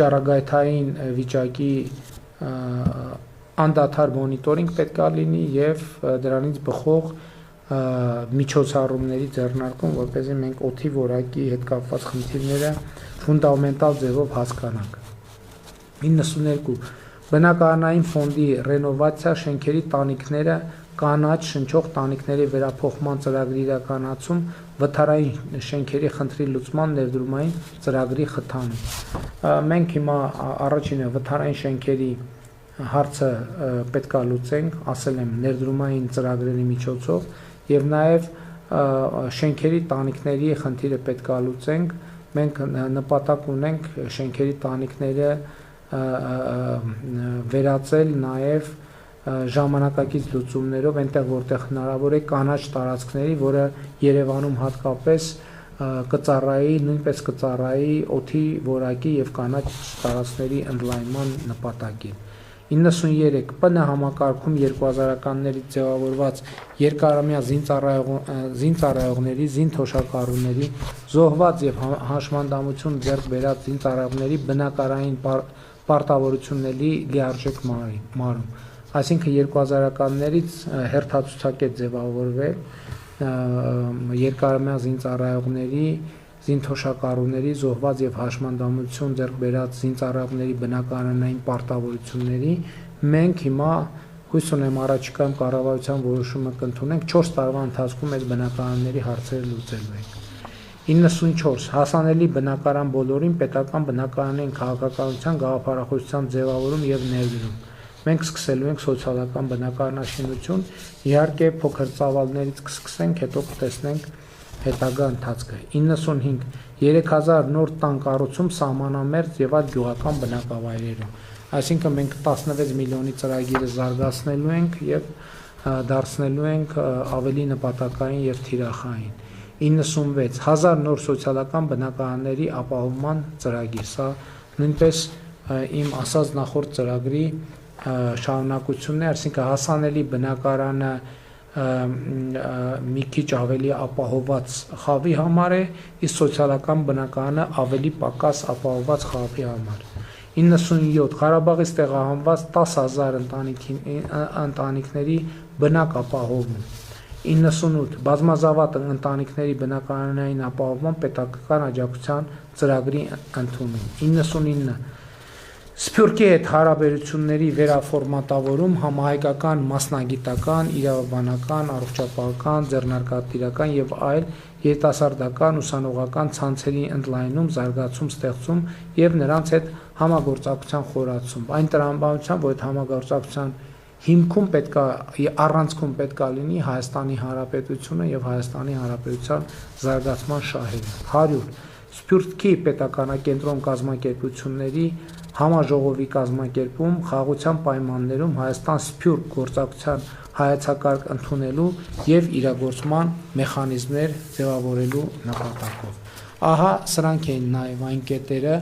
ճառագայթային վիճակի անդադար մոնիտորինգ պետք է լինի եւ դրանից բխող միջոցառումների ձեռնարկում, որպեսզի մենք օդի որակի հետ կապված խնդիրները ֆունդամենտալ ձևով հասկանանք։ 92 Բնակարանային ֆոնդի ռենովացիա, շենքերի տանիքները, կանաչ շնչող տանիքների վերափոխման ծրագրի իրականացում, վթարային շենքերի խնդրի լուծման ներդրումային ծրագրի խթանում։ Մենք հիմա առաջինը վթարային շենքերի հարցը պետք է լուծենք, ասել եմ, ներդրումային ծրագրերի միջոցով եւ նաեւ շենքերի տանիքների խնդիրը պետք է լուծենք։ Մենք նպատակ ունենք շենքերի տանիքները վերածել նաև ժամանակակից լուծումներով, այնտեղ որտեղ հնարավոր է կանաչ տարածքների, որը Երևանում հատկապես կծառայի, նույնպես կծառայի օդի որակի եւ կանաչ տարածքների ընդլայնման նպատակին։ 93 ՊՆ համակարգում 2000-ականներից ձևավորված երկարամյա զինծառայողների, զինթոշակառուների, զոհված եւ հաշմանդամություն ձեռք բերած զինծառայողների բնակարային պարտավորությունների լիարժեք մարում, այսինքն 2000-ականներից հերթացուցակ է ձևավորվել երկարամյա զինծառայողների, զինթոշակառուների, զոհված եւ հաշմանդամություն ձեռք բերած զինծառայողների բնակարանային պարտավորությունների մենք հիմա հույս ունեմ առաջիկայում կառավարության որոշումը կընդունենք 4 տարվա ընթացքում այս բնակարանների հարցերը լուծելու ենք։ 94 հասանելի բնակարան բոլորին պետական բնակարանային քաղաքականության գաղափարախոսության ձևավորում եւ ներդրում։ Մենք սկսելու ենք սոցիալական բնակարանաշինություն, իհարկե փոքր ծավալներից կսկսենք, հետո կտեսնենք հետագա ընթացքը։ 95 3000 նոր տան կառուցում սահմանամերձ եւ այլ գյուղական բնակավայրերում, այսինքն մենք 16 միլիոնի ծրագիրը զարգացնելու ենք եւ դարձնելու ենք ավելի նպատակային եւ թիրախային։ 96 1000 նոր սոցիալական բնակարանների ապահովման ծրագիր, սա նույնպես իմ ասած նախորդ ծրագրի շարունակությունն է, այսինքն հասանելի բնակարանը մի քիչ ավելի ապահովված խավի համար է, իսկ սոցիալական բնակարանը ավելի պակաս ապահովված խավի համար։ 97 Ղարաբաղից տեղահանված 10,000 ընտանիքների բնակ ապահովում։ 98 բազմազավատ ընտանիքների բնակարանային ապահովման պետական աջակցության ծրագրի ընդունում։ 99 Սփյուռքի հետ հարաբերությունների վերաֆորմատավորում համահայկական, մասնագիտական, իրավաբանական, առողջապահական, ձեռնարկատիրական եւ այլ երիտասարդական, ուսանողական ցանցերի ընդլայնում, զարգացում, ստեղծում եւ նրանց հետ համագործակցության խորացում։ Այն տրամաբանությամբ, որ այդ համագործակցության հիմքում առանցքում պետք է լինի Հայաստանի Հանրապետությունը եւ Հայաստանի Հանրապետության զարգացման շահերը։ 100 Սփյուռքի պետականակենտրոն կազմակերպությունների համաժողովի կազմակերպում խաղաղության պայմաններում Հայաստան-Սփյուռք գործակցության հայեցակարգ ընդունելու եւ իրագործման մեխանիզմներ ձևավորելու նպատակով։ Ահա սրանք են նաեւ այն կետերը,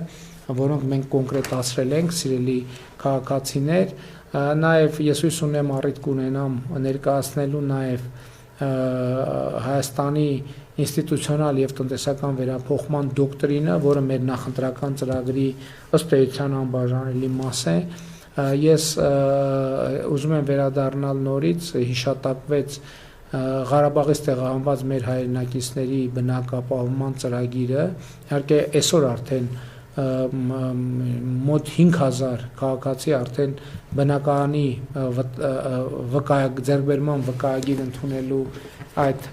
որոնք մենք կոնկրետացրել ենք, սիրելի քաղաքացիներ, նաեւ ես հույս ունեմ առիթ կունենամ ներկայացնելու նաեւ Հայաստանի ինստիտուցիոնալ եւ տնտեսական վերափոխման դոկտրինը, որը մեր նախընտրական ծրագրի ըստ էության անբաժանելի մաս է։ Ես ուզում եմ վերադառնալ նորից, հիշատակվեց Ղարաբաղից տեղահանված մեր հայրենակիցների բնակ ապահովման ծրագիրը, իհարկե այսօր արդեն մոտ 5000 քաղաքացի արդեն բնակարանի ձեռքբերման վկայագիր ընդունելու այդ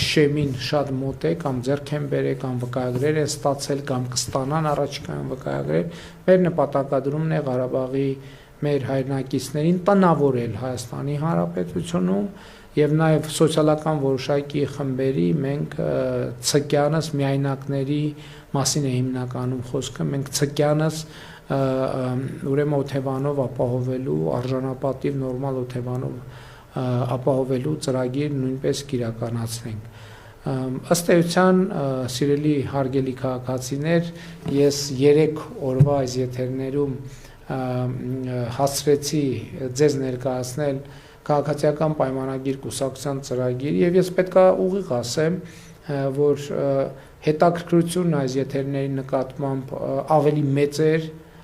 շեմին շատ մոտ է, կամ ձեռք են բերել, կամ վկայագրեր են ստացել, կամ կստանան առաջիկայում վկայագրեր։ Մեր նպատակադրումն է Ղարաբաղի մեր հայրենակիցներին տնավորել Հայաստանի Հանրապետությունում եւ նաեւ սոցիալական որոշակի խմբերի մենք ցկյանս միայնակների մասին է հիմնականում խոսքը, մենք ցկյանս ուրեմն օթևանով ապահովելու արժանապատիվ նորմալ օթևանով ապահովելու ծրագիր նույնպես կիրականացնենք։ Ըստ էության, սիրելի հարգելի քաղաքացիներ, ես 3 օրվա այս եթերներում հասցրեցի ձեզ ներկայացնել քաղաքացիական պայմանագիր կուսակցության ծրագիր եւ ես պետքա ուղիղ ասեմ, որ հետաքրքրությունն այս եթերների նկատմամբ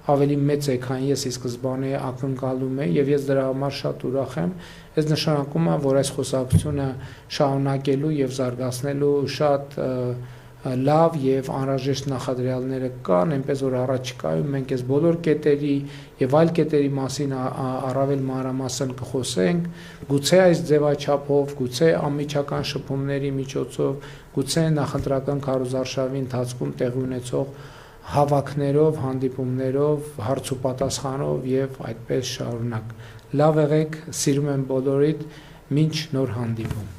ավելի մեծ է, քան ես ի սկզբանե ակնկալում էի եւ ես դրա համար շատ ուրախ եմ։ Այս նշանակում է, որ այս խոսակցությունը շարունակելու եւ զարգացնելու շատ լավ եւ անհրաժեշտ նախադրյալները կան, այնպես որ առաջիկայում մենք այս բոլոր կետերի եւ այլ կետերի մասին առավել մանրամասն կխոսենք, գուցե այս ձևաչափով, գուցե անմիջական շփումների միջոցով, գուցե նախընտրական քարոզարշավի ընթացքում տեղի ունեցող հավաքներով, հանդիպումներով, հարց ու պատասխանով եւ այդպես շարունակ։ Լավ եղեք, սիրում եմ բոլորիդ, մինչ նոր հանդիպում։